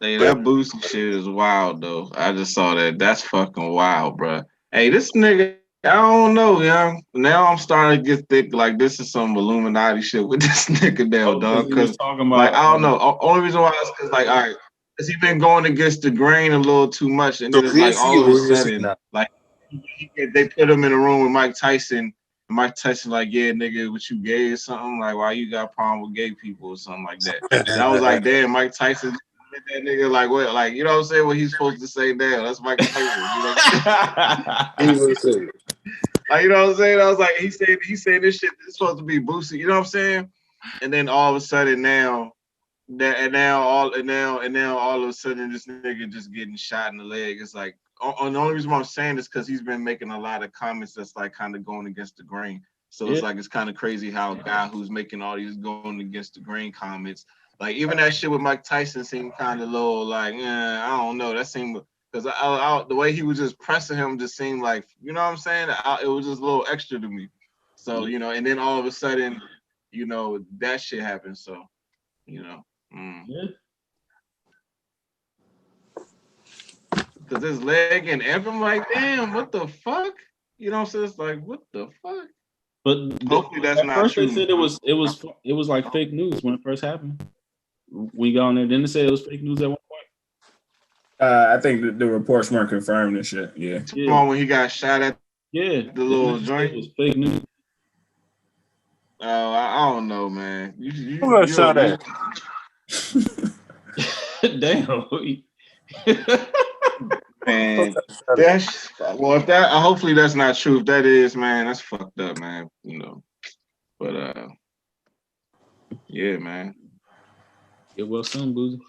that Boosie shit is wild though. I just saw that. That's fucking wild, bro. Hey, this nigga, I don't know, young. Now I'm starting to get thick. Like this is some Illuminati shit with this nigga now, dog. Because like I don't know. Only reason why is because like, all right, has he been going against the grain a little too much, and then it's like all of a sudden, like they put him in a room with Mike Tyson. And Mike Tyson like, yeah, nigga, what you gay or something? Like, why you got a problem with gay people or something like that? And I was like, damn, Mike Tyson. That nigga like what, like, you know what I'm saying, what he's supposed to say now. That's Michael Tyson, you know what I'm saying? Like, you know what I'm saying? I was like, he said this shit is supposed to be Boosie, you know what I'm saying? And then all of a sudden now all of a sudden this nigga just getting shot in the leg. It's like the only reason why I'm saying this because he's been making a lot of comments that's like kind of going against the grain. So it's like it's kind of crazy how a guy who's making all these going against the grain comments. Like even that shit with Mike Tyson seemed kind of low. Like, I don't know. That seemed because the way he was just pressing him just seemed like, you know what I'm saying? It was just a little extra to me. So you know, and then all of a sudden, you know, that shit happened. So, you know, because his leg and everything, like, damn, what the fuck? You know what I'm saying? It's like, what the fuck? But hopefully that's at not first true. They said it was like fake news when it first happened. We got on there. Didn't they say it was fake news at one point? I think the reports weren't confirmed and shit. Yeah. Come on, when he got shot at the little joint. It was fake news. Oh, I don't know, man. Who got shot at? Damn. Man, if that hopefully that's not true. If that is, man, that's fucked up, man. You know. But yeah, man. Get well soon, Boozy.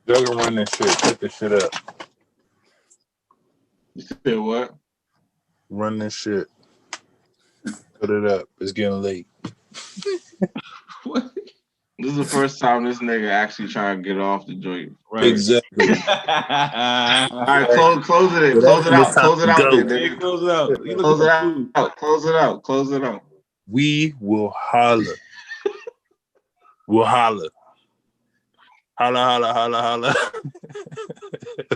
Y'all can run this shit. Put this shit up. You said what? Run this shit. Put it up. It's getting late. What? This is the first time this nigga actually trying to get off the joint. Right. Exactly. All right, close it in. Close it out. Close it out. Hey, close it out. You Close it looking out. Close it out. Close it out. We will holler. We'll holler. Holla, holla, holla, holla.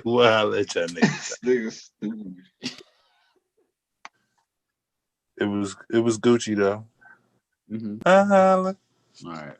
We'll holler at y'all niggas. This nigga stupid. It was Gucci though. Mm-hmm. Holla. All right.